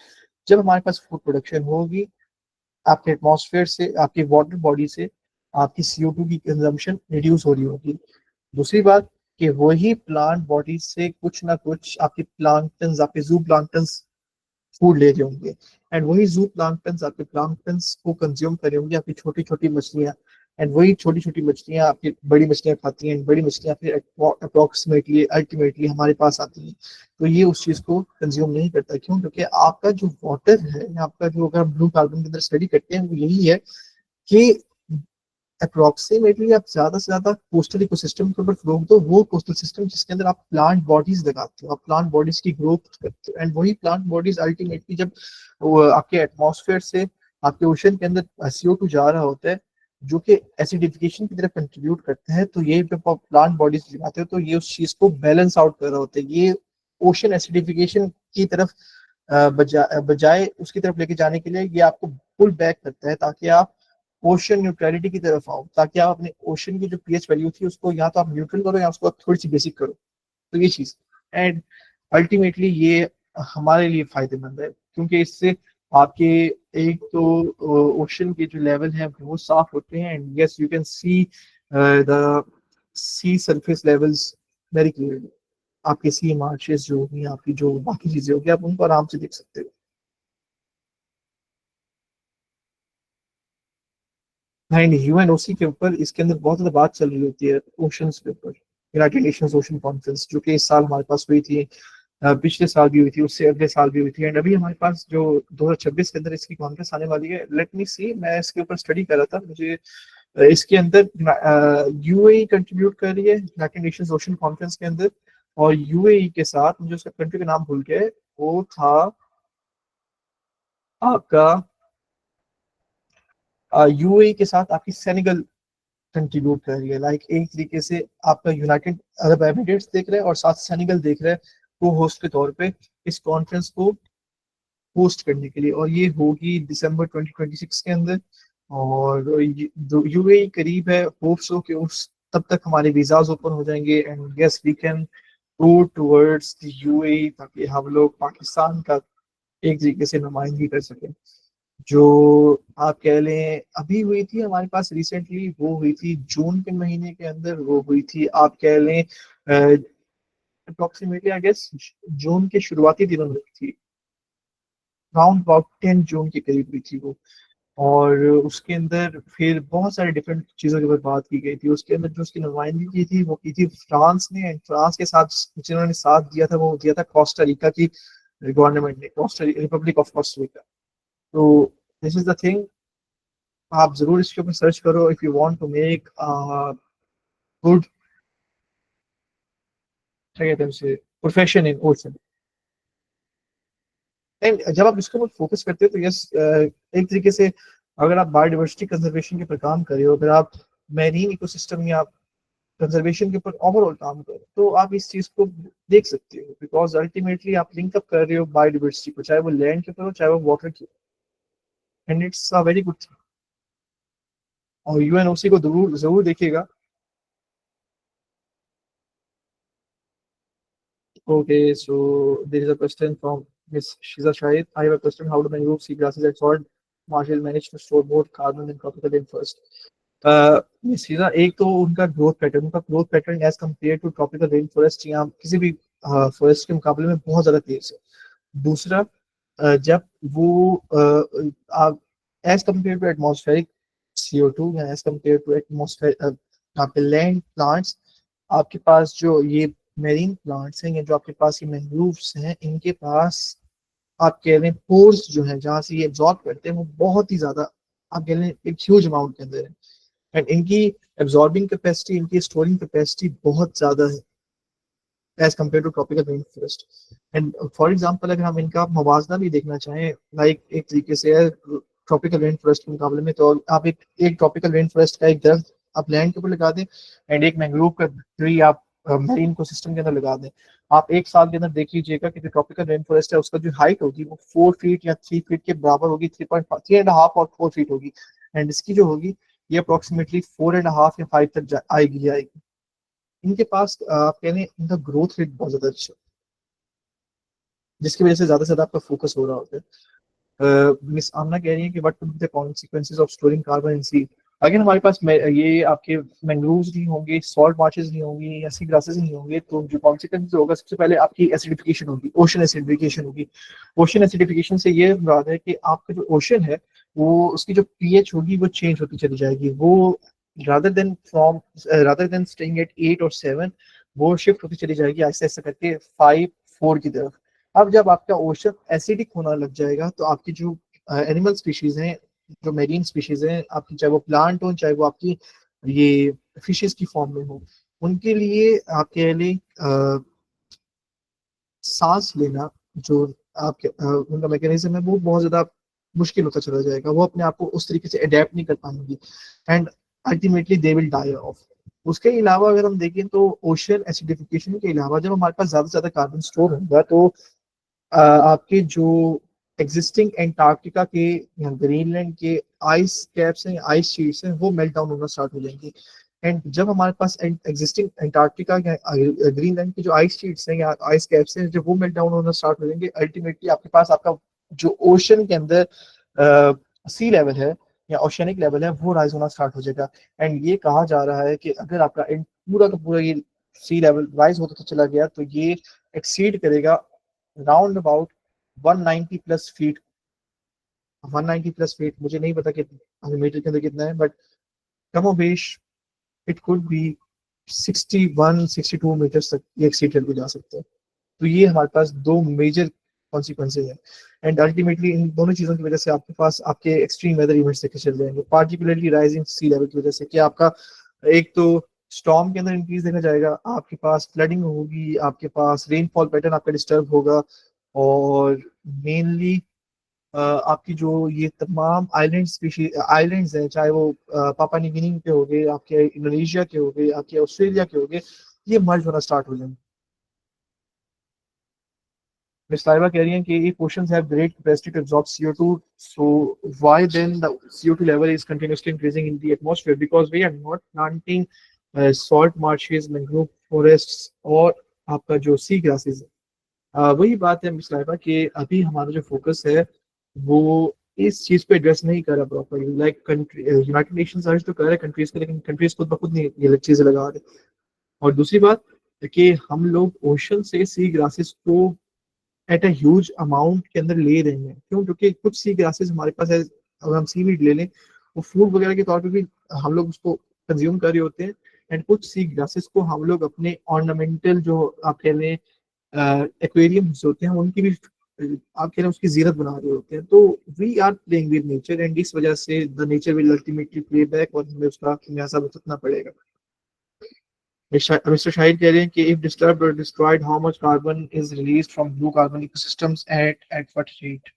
[SPEAKER 1] जब हमारे पास फूड प्रोडक्शन होगी, आपके एटमॉस्फेयर से, आपकी वाटर बॉडी से आपकी CO2 की कंजम्पशन रिड्यूस हो रही होगी। दूसरी बात कि वही प्लांट बॉडी से कुछ ना कुछ आपके प्लांटन्स, आपके जू प्लांटन्स फूड ले रहे होंगे, एंड वही जू प्लांटन्स आपके प्लांटन्स को कंज्यूम कर रहे होंगे, आपकी छोटी छोटी मछलियां। एंड वही छोटी छोटी मछलियां आपकी बड़ी मछलियां खाती हैं, बड़ी मछलियां फिर अप्रोक्सीमेटली अल्टीमेटली हमारे पास आती हैं। तो ये उस चीज को कंज्यूम नहीं करता। क्यों? क्योंकि आपका जो वाटर है, आपका जो, अगर ब्लू कार्बन के अंदर स्टडी करते हैं, वो यही है कि अप्रोक्सीमेटली आप ज्यादा से ज्यादा कोस्टल इकोसिस्टम के ऊपर फ्लो दो, वो कोस्टल सिस्टम जिसके अंदर आप प्लांट बॉडीज लगाते हो, आप प्लांट बॉडीज की ग्रोथ करते हो, एंड वही प्लांट बॉडीज अल्टीमेटली जब वो आपके एटमॉस्फेयर से आपके ओशन के अंदर CO2 जा रहा होता है, जो कि एसिडिफिकेशन की तरफ कंट्रीब्यूट करते हैं, तो ये जब आप प्लांट बॉडीज लगाते हो तो ये उस चीज को बैलेंस आउट कर रहा होता है। ये ओशन एसिडिफिकेशन की तरफ बजाय उसकी तरफ लेके जाने के लिए ये आपको पुल बैक करता है, ताकि आप ओशन न्यूट्रलिटी की तरफ आओ, ताकि आप अपने ओशन की जो पीएच वैल्यू थी उसको या तो आप न्यूट्रल करो या उसको आप थोड़ी सी बेसिक करो। तो ये चीज, एंड अल्टीमेटली ये हमारे लिए फायदेमंद है, क्योंकि इससे आपके एक तो ओशन के जो लेवल है वो साफ होते हैं, and yes you can see the sea surface levels very clearly. आपके सी मार्चेस जो होगी, आपकी जो बाकी चीजें होगी, आप उनको आराम से देख सकते हो। नहीं नहीं, UNOC के ऊपर इसके अंदर बहुत ज्यादा बात चल रही होती है ओशंस के ऊपर। यूनाइटेड नेशंस ओशन कॉन्फ्रेंस जो कि इस साल हमारे पास हुई थी, पिछले साल भी हुई थी, उससे अगले साल भी हुई थी, एंड अभी हमारे पास जो 2026 के अंदर इसकी कॉन्फ्रेंस आने वाली है। लेट मी सी, मैं इसके ऊपर स्टडी कर रहा था, मुझे इसके अंदर यूएई कंट्रीब्यूट कर रही है यूनाइटेड नेशंस ओशन कॉन्फ्रेंस के अंदर। और यूएई के साथ मुझे उसका कंट्री का नाम भूल गया है, वो था आपका यूएई के साथ आपकी सेनेगल कंट्रीब्यूट कर रही है। लाइक एक तरीके से आपका यूनाइटेड अरब एमिरेट्स देख रहे हैं और साथ सेनेगल देख रहे हैं को होस्ट के तौर पे इस कॉन्फ्रेंस को होस्ट करने के लिए, और ये होगी दिसंबर 2026 के अंदर। और यूएई करीब है, होप्स हो कि उस तब तक हमारे वीजाज ओपन हो जाएंगे and yes we can go towards the UAE, ताकि हम लोग पाकिस्तान का एक तरीके से नुमाइंदगी कर सकें। जो आप कह लें अभी हुई थी हमारे पास रिसेंटली, वो हुई थी जून के महीने के अंदर, वो हुई थी आप कह लें अप्रोक्सीमेटली आई गेस जून के शुरुआती दिनों में हुई थी, राउंड अबाउट 10 जून के करीब हुई थी वो। और उसके अंदर फिर बहुत सारे डिफरेंट चीज़ों के ऊपर बात की गई थी। उसके अंदर जो उसकी नुमाइंदगी की थी वो की थी फ्रांस ने, एंड फ्रांस के साथ जिन्होंने साथ दिया था वो दिया था कोस्टा रिका की गवर्नमेंट ने, Costa Republic of Costa Rica. तो दिस इज द थिंग, आप जरूर इसके ऊपर सर्च करो if you want to make good क्या कहते हैं उसे प्रोफेशन इन ओशन। एंड जब आप इसके ऊपर फोकस करते हो तो यस एक तरीके से अगर आप बायोडाइवर्सिटी कंजर्वेशन के ऊपर काम कर रहे हो, अगर आप मैरीन इकोसिस्टम या कंजर्वेशन के ऊपर ओवरऑल काम करो, तो आप इस चीज को देख सकते हो, बिकॉज अल्टीमेटली आप लिंक अप कर रहे हो बायोडाइवर्सिटी को, चाहे वो लैंड के ऊपर हो चाहे वो वाटर के ऊपर, and it's a very good thing. और यूएनओसी को जरूर जरूर देखिएगा। Okay, so there is a question from Miss Shiza Shahid. I have a question. How do mangrove seagrasses and salt marshes manage to store more carbon than tropical rainforest? Miss Sheeza, एक तो उनका growth pattern as compare to tropical rain forest या किसी भी forest के मुकाबले में बहुत ज्यादा तेज है। दूसरा, जब वो as compare to atmospheric CO2 या एज कम्पेयर टू एटमॉस्फेयर आपके लैंड प्लांट्स, आपके पास जो ये मेरीन प्लांट्स हैं या जो आपके पास ये मैंग्रोव्स हैं, इनके पास आप कह रहे हैं पोर्स जो है जहाँ से ये एब्जॉर्ब करते हैं वो बहुत ही ज्यादा, आप कह रहे हैं एक ह्यूज अमाउंट के अंदर है। एंड इनकी एब्जॉर्बिंग कैपेसिटी, इनकी स्टोरिंग कैपेसिटी बहुत ज्यादा है as compare to tropical rain forest. And for example अगर हम इनका मवाजना भी देखना चाहें, लाइक एक तरीके से ट्रॉपिकल रेन फॉरेस्ट के मुकाबले में, तो आप एक ट्रॉपिकल रेन फॉरेस्ट का एक दरख्त आप लैंड के ऊपर लगा दें एंड एक मैंग्रोव का ट्री आप मरीन को सिस्टम के अंदर लगा दें, आप एक साल के अंदर देख लीजिएगा कि जो ट्रॉपिकल रेन फॉरेस्ट है उसका जो हाइट होगी वो 4 फीट या 3 फीट के बराबर होगी, 3.5 और 4 फीट होगी। एंड इसकी जो होगी ये अप्रोक्सीमेटली 4.5 या 5 तक आएगी। इनके पास आप कह रहे हैं इनका ग्रोथ रेट बहुत ज्यादा अच्छा है, जिसकी वजह से ज्यादा आपका फोकस हो रहा होता है। मिस आमना कह रही है कि what would be the consequences of storing carbon in sea. अगर हमारे पास ये आपके मैंग्रोव्स नहीं होंगे, सॉल्ट मार्शेस नहीं होंगी या सी ग्रासेस नहीं होंगे, तो जो कॉन्सिक्वेंसेस होगा सबसे पहले आपकी एसिडिफिकेशन होगी, ओशन एसिडिफिकेशन होगी। ओशन एसिडिफिकेशन से ये मुराद है कि आपका जो ओशन है वो उसकी जो पीएच होगी वो चेंज होती चली जाएगी, वो rather than from rather than staying at 8 और 7, वो शिफ्ट होती चली जाएगी आहिस्ता आहिस्ता करके 5 4 की तरफ। अब जब आपका ओशन एसिडिक होना लग जाएगा तो आपकी जो एनिमल स्पीशीज हैं, जो मेरीन स्पीशीज हैं आपकी, चाहे वो प्लांट हो चाहे वो आपकी ये फिशेस की फॉर्म में हो, उनके लिए आप कह लें सांस लेना जो आपके उनका मैकेनिज्म है वो बहुत ज्यादा मुश्किल होता चला जाएगा, वो अपने आप को उस तरीके से अडेप्ट नहीं कर पाएंगी and ultimately they will die off. उसके अलावा अगर हम देखें तो ओशन एसिडिफिकेशन के अलावा जब हमारे पास ज्यादा से ज्यादा कार्बन स्टोर होगा तो आपके जो एग्जिस्टिंग एंटार्क्टिका के या ग्रीनलैंड के आइस कैप्स हैं, आइस शीट्स हैं, वो मेल्ट डाउन होना स्टार्ट हो जाएंगी। एंड जब हमारे पास एग्जिस्टिंग एंटार्क्टिका या ग्रीनलैंड की जो आइस शीट्स हैं या आइस कैप्स हैं, जब वो मेल्ट डाउन होना स्टार्ट हो जाएंगे, अल्टीमेटली आपके पास आपका जो ओशन के अंदर सी लेवल है या ओशनिक लेवल है वो राइज होना स्टार्ट हो जाएगा। एंड ये कहा जा रहा है कि अगर आपका पूरा का पूरा ये सी लेवल राइज होता तो चला गया तो ये एक्सीड करेगा round about 190 plus feet. 190 plus feet मुझे नहीं पता कि मीटर के अंदर कितना है, बट कमोबेश इट कुड बी 61 62 मीटर तक ये एक्सीड करके जा सकते हैं। तो ये हमारे पास दो मेजर कॉन्सिक्वेंसेज हैं। एंड अल्टीमेटली इन दोनों चीज़ों की वजह से आपके पास आपके एक्सट्रीम वेदर इवेंट्स देखे चल जाएंगे, पार्टिकुलरली राइजिंग सी लेवल की वजह से, कि आपका एक तो स्टॉर्म के अंदर इंक्रीज देखा जाएगा, आपके पास फ्लडिंग होगी, आपके पास रेनफॉल पैटर्न आपका डिस्टर्ब होगा, और मेनली आपकी जो ये तमाम आइलैंड स्पीशीज आइलैंड्स हैं, चाहे वो पापा न्यू गिनी के हो गए, आपके इंडोनेशिया के हो गए, आपके ऑस्ट्रेलिया के हो गए, ये मर्ज होना स्टार्ट हो जाएंगे। Ms. Taiba कह रही हैं कि if oceans have great capacity to absorb CO2, so why then the CO2 level is continuously increasing in the atmosphere? Because we are not planting salt marshes, mangrove forests और आपका जो सी grasses है। वही बात है मिस लाइबा कि अभी हमारा जो फोकस है वो इस चीज पे एड्रेस नहीं कर रहा properly. Like country United Nations अर्ज तो कर रहे हैं कंट्रीज के, लेकिन कंट्रीज खुद ब खुद नहीं ये चीजें लगा रहे। और दूसरी बात कि हम लोग ओशन से सी ग्रासेस को एट अ ह्यूज अमाउंट के अंदर ले रहे हैं। क्यों? क्योंकि कुछ सी ग्रासेस हमारे पास है, अगर हम सीवीड ले लें वो फूड वगैरह के तौर पे भी हम लोग उसको कंज्यूम कर रहे होते हैं। एंड कुछ सी ग्रासेस को हम लोग अपने ऑर्नामेंटल जो आप कह लें एक्वेरियम्स होते हैं उनकी भी आप कह रहे हैं उसकी जीरत बना रहे होते हैं। तो we are playing with nature, and इस वजह से the nature will ultimately play back और हमें उसका खमियाजा भुगतना पड़ेगा। मिस्टर शाहिद कह रहे हैं कि इफ डिस्टर्ब्ड और destroyed how much carbon is released from blue carbon ecosystems at what rate.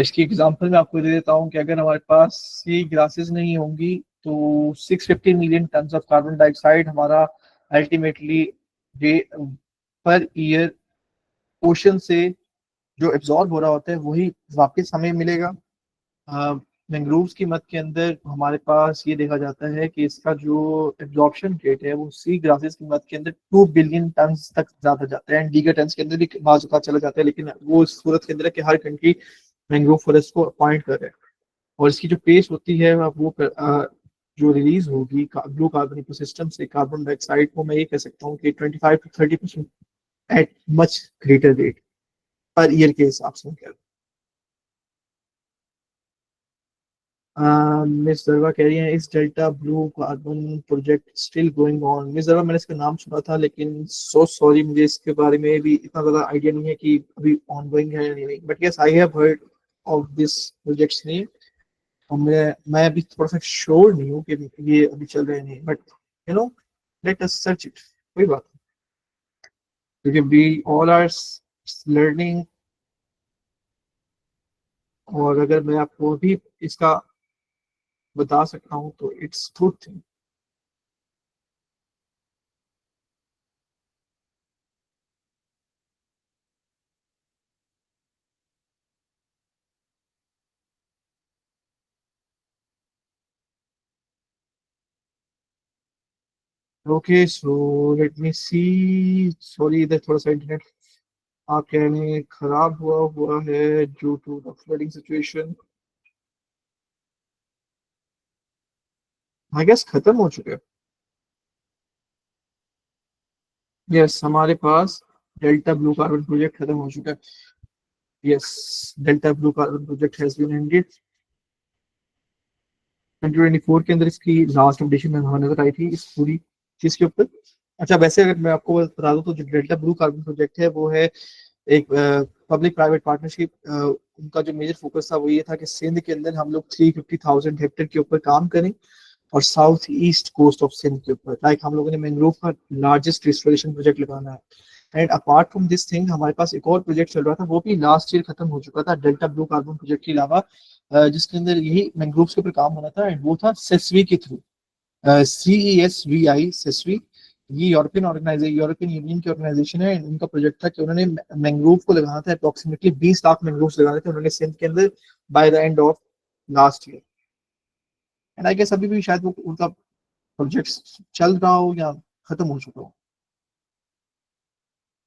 [SPEAKER 1] इसकी एग्जांपल मैं आपको दे देता हूँ कि अगर हमारे पास सी ग्रासेस नहीं होंगी तो 650 million ton of carbon dioxide हमारा अल्टीमेटली डे पर ईयर ओशन से जो एब्जॉर्ब हो रहा होता है वही वापस हमें मिलेगा। मैंग्रोव्स की मद के अंदर हमारे पास ये देखा जाता है कि इसका जो एब्जॉर्प्शन रेट है वो सी ग्रासेस की मद के अंदर 2 बिलियन टन तक ज्यादा जाता है, एंड गीगा टन के अंदर भी बाज़ औक़ात चला जाता है, लेकिन वो इस सूरत के अंदर है कि हर कंट्री मैंग्रोव फॉरेस्ट को अपॉइंट कर रहे हैं। और इसकी जो पेस होती है वो जो रिलीज होगी ब्लू कार्बन इकोसिस्टम से कार्बन डाइऑक्साइड को, मैं ये कह सकता हूँ कि 25 to 30% eight much greater rate per year के हिसाब से कह। मिस जरवा कह रही हैं इस delta blue carbon project still going on. Miss Jarawa मैंने इसका नाम सुना था, लेकिन सो सॉरी मुझे इसके बारे में भी इतना ज़्यादा आइडिया नहीं है कि अभी ऑन गोइंग है या नहीं, but yes I have heard of this projects name. और मैं अभी थोड़ा सा श्योर नहीं हूँ कि ये अभी चल रहे हैं नहीं, but you know let us search it, कोई बात नहीं, क्योंकि वी ऑल आर लर्निंग। और अगर मैं आपको अभी इसका बता सकता हूँ तो it's good thing. Okay so let me see. Sorry इधर थोड़ा सा इंटरनेट आप कह रहे हैं खराब हुआ हुआ है due to the flooding situation. I guess खत्म हो चुके हैं। यस हमारे पास डेल्टा ब्लू कार्बन प्रोजेक्ट खत्म हो चुका है। Yes delta blue carbon project has been ended. 2024 के अंदर इसकी लास्ट अपडेशन में हमें नजर आई थी इस पूरी चीज के ऊपर। अच्छा वैसे अगर मैं आपको बता दूं तो जो डेल्टा ब्लू कार्बन प्रोजेक्ट है वो है एक पब्लिक प्राइवेट पार्टनरशिप। उनका जो मेजर फोकस था वो ये था कि सिंध के अंदर हम लोग 350,000 हेक्टेयर के ऊपर काम करें, और south east coast of Sindh के ऊपर लाइक हम लोगों ने मैंग्रोव का लार्जेस्ट रिस्टोरेशन प्रोजेक्ट लगाना है। And apart from this thing हमारे पास एक और प्रोजेक्ट चल रहा था, वो भी लास्ट ईयर खत्म हो चुका था डेल्टा ब्लू कार्बन प्रोजेक्ट के अलावा, जिसके अंदर यही मैंग्रोव के ऊपर काम होना था, एंड वो था सेस्वी के थ्रू। CESVI सेस्वी, ये यूरोपियन यूनियन की ऑर्गेनाइजेशन है। उनका प्रोजेक्ट था कि उन्होंने मैंग्रोव को लगाना था, अप्रोक्सीमेटली 20 लाख मैंग्रोव लगाने थे उन्होंने सिंध के अंदर by the end of last year. And I guess अभी भी शायद वो उनका प्रोजेक्ट चल रहा हो या खत्म हो चुका हो।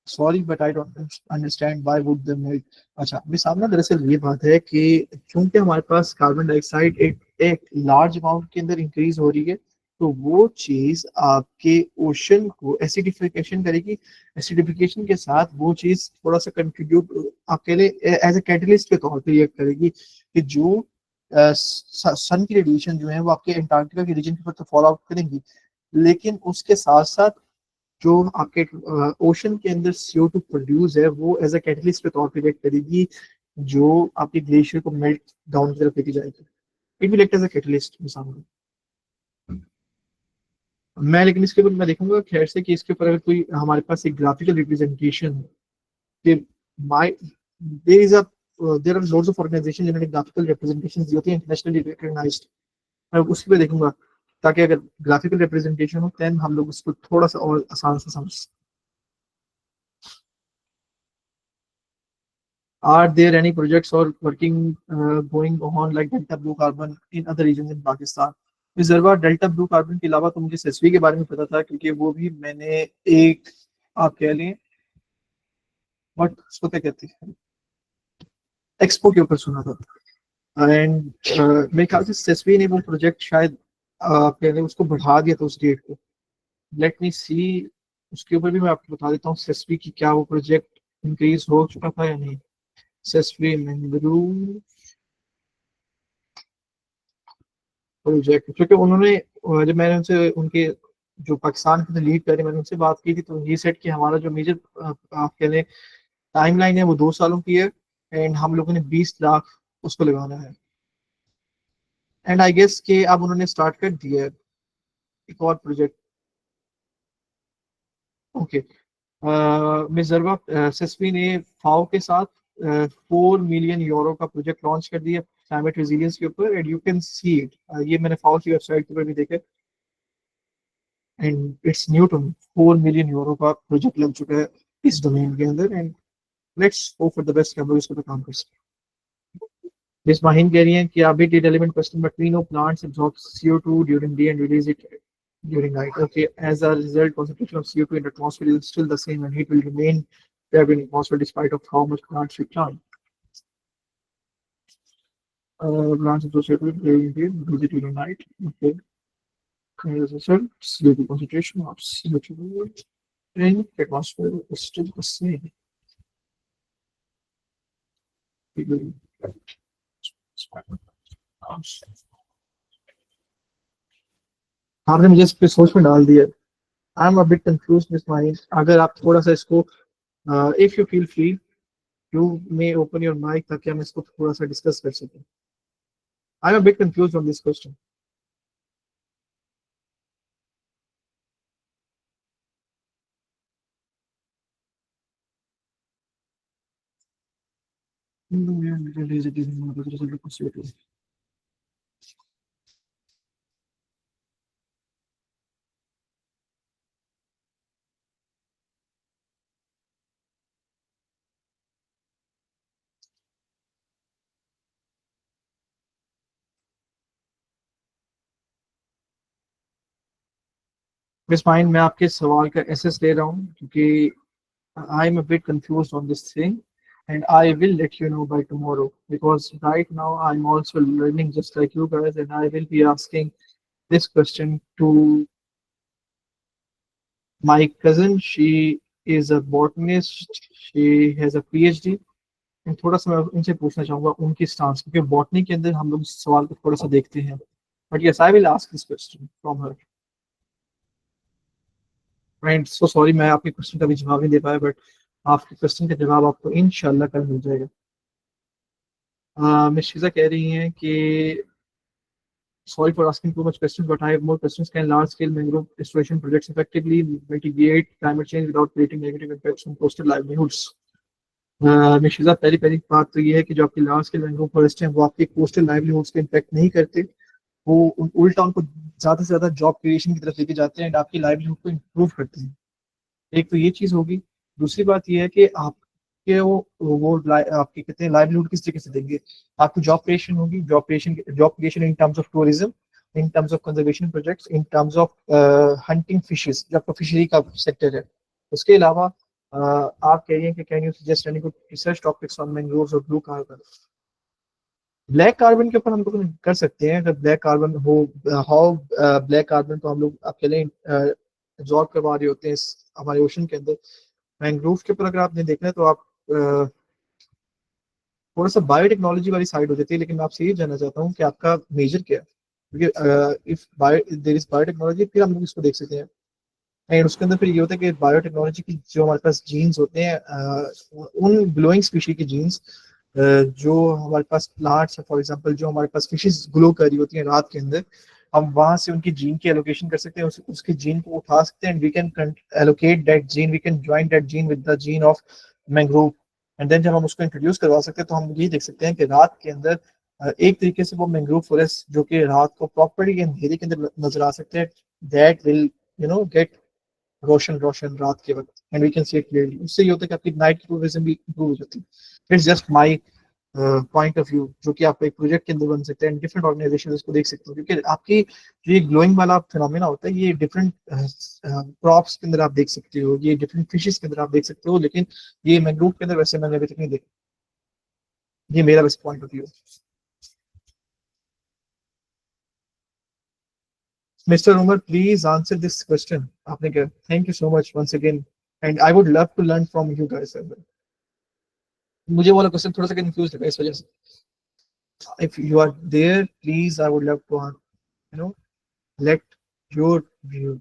[SPEAKER 1] Sorry but I don't understand why would they make. अच्छा मेरे सामने दरअसल ये बात है कि क्योंकि हमारे पास कार्बन डाइऑक्साइड एक लार्ज अमाउंट के अंदर इंक्रीज हो रही है, तो वो चीज आपके ओशन को एसिडिफिकेशन करेगी। एसिडिफिकेशन के साथ वो चीज थोड़ा सा कंट्रीब्यूट आपके लिए एज ए कैटलिस्ट के तौर पे ये करेगी कि जो सन की रेडिएशन जो है वो आपके अंटार्कटिका के रीजन के ऊपर तो फॉल आउट करेंगी, लेकिन उसके साथ साथ जो आपके ओशन के अंदर CO2 प्रोड्यूस है वो एज अ कैटलिस्ट के तौर पे रिएक्ट करेगी, जो आपके ग्लेशियर को मेल्ट डाउन की तरफ लेके जाएगी। It will act as a catalyst सामने। मैं लेकिन इसके ऊपर मैं देखूंगा खैर से कि इसके ऊपर अगर कोई हमारे पास एक ग्राफिकल रिप्रेजेंटेशन है कि my there is a there are loads of organisation जिन्होंने ग्राफिकल रिप्रेजेंटेशन दी होती है इंटरनेशनली रिकॉग्नाइज्ड, मैं उसकी पे देखूंगा, ताकि अगर ग्राफिकल रिप्रेजेंटेशन हो देन हम लोग उसको थोड़ा सा और आसान से समझ। Are there any projects or working going on like Delta Blue Carbon in other regions in Pakistan? रिजर्वा डेल्टा ब्लू कार्बन के अलावा तो मुझे सेसवी के बारे में पता था, क्योंकि वो भी मैंने एक, आप कह लें, बट उसको क्या कहते हैं, एक्सपो के ऊपर सुना था। एंड मेरे ख्याल से सेसवी ने वो प्रोजेक्ट शायद आप कह लें उसको बढ़ा दिया था उस डेट को। लेट मी सी, उसके ऊपर भी मैं आपको बता देता हूँ सेसवी की क्या वो प्रोजेक्ट इंक्रीज हो चुका था या नहीं। सेसवी मैंग्रोव प्रोजेक्ट, क्योंकि उन्होंने जब मैंने उनसे उनके जो पाकिस्तान के लीड कर रहे मैंने उनसे बात की थी, तो ये सेट कि हमारा जो मेजर आप कह लें टाइम लाइन है वो 2 सालों की है, एंड हम लोगों ने 20 लाख उसको लगाना है। एंड आई गेस कि अब उन्होंने स्टार्ट कर दिया है एक और प्रोजेक्ट। ओके, मिजर्वा सेस्वी ने फाओ के साथ 4 मिलियन यूरो का प्रोजेक्ट लॉन्च कर दिया क्लाइमेट रेजिलियंस के ऊपर, and you can see it. ये मैंने फाओ की वेबसाइट के ऊपर भी देखा, and it's new to me. 4 million euro का प्रोजेक्ट लग चुका है इस डोमेन के अंदर, and let's hope for the best कि हम लोग इस पर काम कर सकें। मिस माहिन कह रही हैं कि अभी did element question but we know plants absorb CO2 during day and release it during night. Okay, as a result, concentration of CO2 in the atmosphere is still the same and it will remain there in the atmosphere despite of how much plants we plant. Plants absorb CO2 during the day and release it during night. Okay. As a result, CO2 concentration of CO2 in the atmosphere is still the same. We will आपने मुझे इस पे सोच में डाल दिया। I am a bit confuse miss mind, अगर आप थोड़ा सा इसको if you feel free you may open your mic ताकि हम इसको थोड़ा सा डिस्कस कर सकें। I am a bit confuse on this question. Miss mind, मैं आपके सवाल का एसेस ले रहा हूँ क्योंकि I am a bit confused on this thing, and I will let you know by tomorrow because right now I'm also learning just like you guys, and I will be asking this question to my cousin. She is a botanist. She has a PhD. And थोड़ा सा मैं उनसे पूछना चाहूंगा उनकी stance, क्योंकि botany के अंदर हम लोग इस सवाल को थोड़ा सा देखते हैं। But yes, I will ask this question from her. And so sorry मैं आपके क्वेश्चन का भी जवाब नहीं दे पाया, बट आपके क्वेश्चन का जवाब आपको इंशाल्लाह कल मिल जाएगा। मिस शीजा कह रही हैं कि sorry for asking too much questions, but I have more questions. Can large-scale mangrove restoration projects effectively mitigate climate change without creating negative impacts on coastal livelihoods? Nishita, पहली पहली बात तो ये है कि जो आपकी लार्ज स्केल मैंग्रोव फॉरेस्ट हैं वो आपके कोस्टल लाइवलीहुड्स को इम्पैक्ट नहीं करते, वो उल्टा उनको ज्यादा से ज्यादा जॉब क्रिएशन की तरफ लेके जाते हैं एंड आपकी लाइवलीहुड को इम्प्रूव करते हैं। एक तो ये चीज होगी। दूसरी बात ये है कि आपके आपके कहते हैं लाइवलीहुड किस तरीके से देंगे, आपको जॉब क्रिएशन होगी, job creation in terms of tourism, in terms of conservation projects, in terms of hunting fishes जो आपका फिशरी का सेक्टर है। उसके अलावा आप कह रही हैं कि can you suggest any good research topics on mangroves और ब्लू कार्बन। ब्लैक कार्बन के ऊपर हम लोग कर सकते हैं, अगर ब्लैक कार्बन हो, हाउ ब्लैक कार्बन को हम लोग आप कह लें एब्जॉर्ब करवा रहे होते हैं हमारे ओशन के अंदर। मैंग्रोव के ऊपर अगर आपने देखना है तो आप थोड़ा सा बायोटेक्नोलॉजी वाली साइड हो जाती है, लेकिन मैं आपसे ये जानना चाहता हूँ कि आपका मेजर क्या है, क्योंकि इफ देयर इज बायोटेक्नोलॉजी फिर हम लोग इसको देख सकते हैं। एंड उसके अंदर फिर ये होता है कि बायोटेक्नोलॉजी की जो हमारे पास जीन्स होते हैं, उन ग्लोइंग स्पीशी की जीन्स जो हमारे पास प्लांट्स है, फॉर एग्जांपल जो हमारे पास फिशेस ग्लो कर रही होती हैं रात के अंदर, हम वहां से उनकी जीन की एलोकेशन कर सकते हैं, उसके जीन को उठा सकते हैं, and we can allocate that gene, we can join that gene with the gene of mangrove. And then जब हम उसको इंट्रोड्यूस करवा सकते हैं तो हम ये देख सकते हैं कि रात के अंदर एक तरीके से वो मैंग्रोव फॉरेस्ट जो कि रात को प्रॉपर्ली अंधेरे के अंदर नजर आ सकते हैं, दैट विल गेट रोशन रोशन रात के वक्त, and we can see it clearly. उससे ये होता है कि आपकी नाइट की विजन भी इंप्रूव हो जाती है। It's just my point of view, जो कि आप एक प्रोजेक्ट के अंदर बन सकते हैं, डिफरेंट ऑर्गेनाइजेशन इसको देख सकते हो, क्योंकि आपकी जो ये ग्लोइंग वाला फिनोमेना होता है ये डिफरेंट क्रॉप्स के अंदर आप देख सकते हो, ये डिफरेंट फिशेस के अंदर आप देख सकते हो, लेकिन ये मैंग्रोव के अंदर वैसे मैंने अभी तक नहीं देखा। ये मेरा बस point of view. Mister Umar, please answer this question. आपने क्या, thank you so much once again, and I would love to learn from you guys. मुझे वाला क्वेश्चन थोड़ा सा कंफ्यूज लगा इस वजह से। if you are there, please, I would love to you know let your view.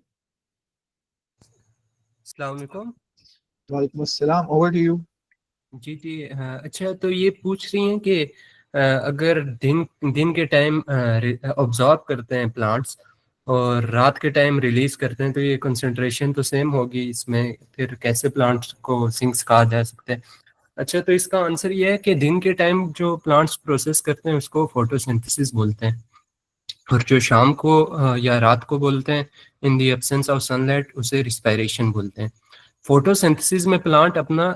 [SPEAKER 2] अस्सलाम वालेकुम।
[SPEAKER 1] Walaikum assalam, over to you.
[SPEAKER 2] जी जी, हाँ, अच्छा, तो ये पूछ रही हैं कि अगर दिन दिन के टाइम ऑब्जॉर्व करते हैं प्लांट्स और रात के टाइम रिलीज करते हैं तो ये कंसंट्रेशन तो सेम होगी इसमें, फिर कैसे प्लांट्स को सिंक्स कहा जा सकता है? अच्छा, तो इसका आंसर ये है कि दिन के टाइम जो प्लांट्स प्रोसेस करते हैं उसको फोटोसिंथेसिस बोलते हैं, और जो शाम को या रात को बोलते हैं, इन दी एब्सेंस ऑफ सनलाइट, उसे रिस्पायरेशन बोलते हैं। फोटोसिंथेसिस में प्लांट अपना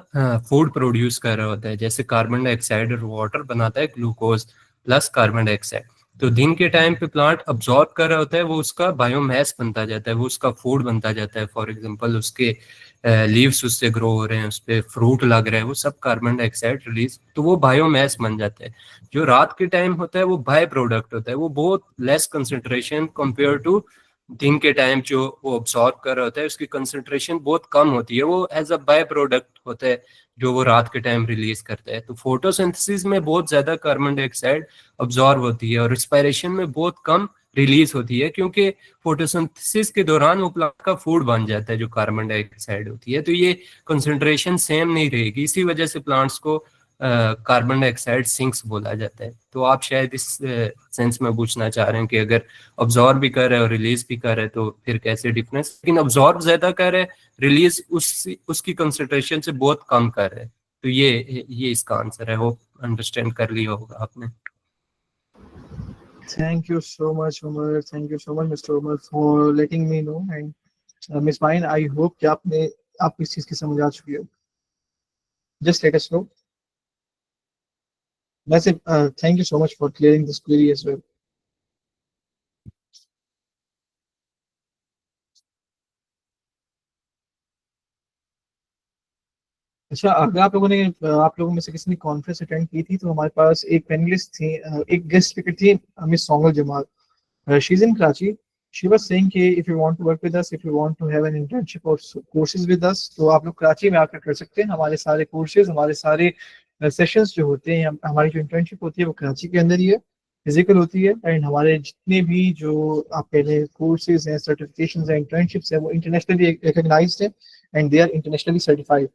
[SPEAKER 2] फूड प्रोड्यूस कर रहा होता है, जैसे कार्बन डाइऑक्साइड और वाटर बनाता है, ग्लूकोज प्लस कार्बन डाइऑक्साइड। तो दिन के टाइम पे प्लांट अब्जॉर्ब कर रहा होता है, वो उसका बायोमास बनता जाता है, वो उसका फूड बनता जाता है। फॉर एग्जांपल उसके लीव्स उससे ग्रो हो रहे हैं, उस पर फ्रूट लग रहा है, वो सब कार्बन डाइऑक्साइड रिलीज, तो वो बायोमास बन जाता है। जो रात के टाइम होता है वो बाय प्रोडक्ट होता है, वो बहुत लेस कंसंट्रेशन कंपेयर टू दिन के टाइम जो वो ऑब्जॉर्व कर रहा होता है, उसकी कंसंट्रेशन बहुत कम होती है, वो एज अ बाय प्रोडक्ट होता है जो वो रात के टाइम रिलीज करता है। तो फोटोसिंथेसिस में बहुत ज्यादा कार्बन डाइऑक्साइड ऑब्जॉर्व होती है और रिस्पायरेशन में बहुत कम रिलीज होती है, क्योंकि फोटोसिंथेसिस के दौरान वो प्लांट का फूड बन जाता है जो कार्बन डाइऑक्साइड होती है। तो ये कंसंट्रेशन सेम नहीं रहेगी, इसी वजह से प्लांट्स को कार्बन डाइऑक्साइड सिंक्स बोला जाता है। तो आप शायद इस सेंस में पूछना चाह रहे हैं कि अगर ऑब्जॉर्व भी कर रहे हैं और रिलीज भी कर रहे हैं तो फिर कैसे डिफरेंस, लेकिन ऑब्जॉर्व ज्यादा कर रहे हैं, रिलीज उसकी कंसंट्रेशन से बहुत कम कर रहे हैं। तो ये इसका आंसर है, होप अंडरस्टैंड कर लिया होगा आपने।
[SPEAKER 1] Thank you so much, Umar. Thank you so much, Mr. Umar, for letting me know. And Miss Mine, I hope कि आप इस चीज की समझ आ चुकी हो। Just let us know. वैसे thank you so much for clearing this query as well. अच्छा, अगर आप लोगों में से किसी ने कॉन्फ्रेंस अटेंड की थी तो हमारे पास एक पैनलिस्ट थी, एक गेस्ट स्पीकर थी, मिस सोंगल Jamal. She is in Karachi. She was saying कि if you want to work with us, if you want to have an internship और कोर्सेज विद अस, तो आप लोग कराची में आकर कर सकते हैं। हमारे सारे कोर्सेज, हमारे सारे सेशंस जो होते हैं, हमारी जो इंटर्नशिप होती है वो कराची के अंदर ही है, फिजिकल होती है। एंड हमारे जितने भी जो आप पहले कोर्सेज हैं, सर्टिफिकेशन हैं, इंटर्नशिप्स हैं, वो इंटरनेशनली रिकॉग्नाइज्ड है and they are internationally certified.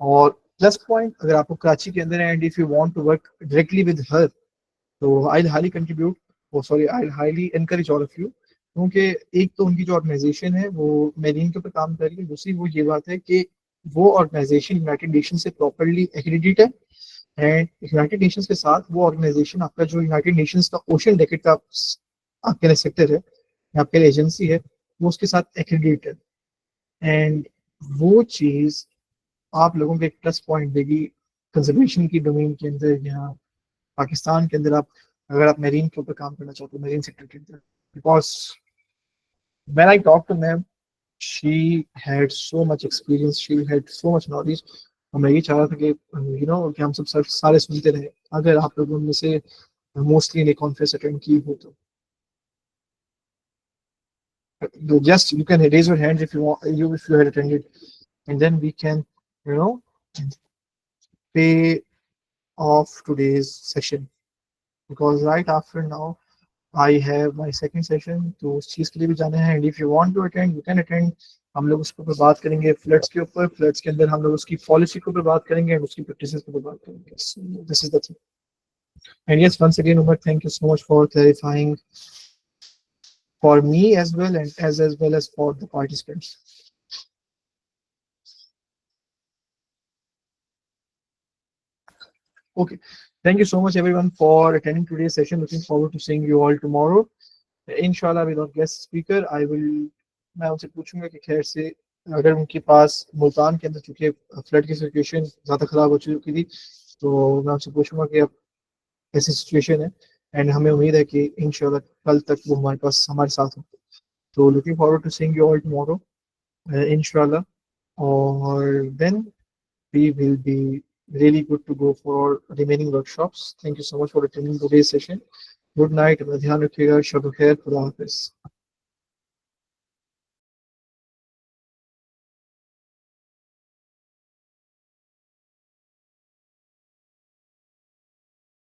[SPEAKER 1] और प्लस पॉइंट, अगर आपको कराची के अंदर है and if you want to work directly with her, तो I highly contribute, oh sorry, I highly encourage all of you, क्योंकि एक तो उनकी जो ऑर्गेनाइजेशन है वो मेरीन के ऊपर काम कर रही है, दूसरी वो ये बात है कि वो ऑर्गेनाइजेशन यूनाइटेड नेशन से प्रॉपरली एक्रेडिट है। एंड यूनाइटेड नेशंस के साथ वो ऑर्गेनाइजेशन, आपका जो यूनाइटेड नेशंस का ओशन डेकेट का आपके लिए सेक्टर है, आपके लिए एजेंसी है, वो उसके साथ एक्रेडिट है। एंड वो चीज़ आप लोगों को एक प्लस पॉइंट देगी कंजर्वेशन की डोमेन के अंदर, यहाँ पाकिस्तान के अंदर। आप अगर आप मेरीन के ऊपर काम करना चाहते हो, मेरीन सेक्टर के अंदर, because when I talk to ma'am, she had so much experience, she had so much knowledge. और मैं ये चाह रहा था कि कि हम सब सारे सुनते रहे, अगर आप लोगों में से मोस्टली ने कॉन्फ्रेंस अटेंड की हो तो। Just you can raise your hand if you want, you if you had attended, and then we can, you know, pay off today's session, because right after now I have my second session, तो उस चीज़ के लिए भी जाना है। And if you want to attend, you can attend. हम लोग उसके ऊपर बात करेंगे फ्लड्स के ऊपर, फ्लड्स के अंदर हम लोग उसकी पॉलिसी के ऊपर बात करेंगे एंड उसकी प्रैक्टिसेस के ऊपर बात करेंगे. This is the thing. And yes, once again, Umar, thank you so much for clarifying for me as well, and as well as for the participants. Okay, thank you so much everyone for attending today's session. Looking forward to seeing you all tomorrow. Inshallah with our guest speaker. मैं उनसे पूछूंगा कि खैर से अगर उनके पास मुल्तान के अंदर चूंकि फ्लड की सिचुएशन ज़्यादा ख़राब हो चुकी थी, तो मैं उनसे पूछूंगा कि अब ऐसी सिचुएशन है एंड हमें उम्मीद है कि इंशाल्लाह कल तक वो हमारे पास हमारे साथ हो. तो looking forward to seeing you all tomorrow इंशाल्लाह. और then we will be really good to go for remaining workshops. Thank you so much for attending today's session. Good night. अपना ध्यान रखिएगा. शब खैर. खुदा हाफिज़.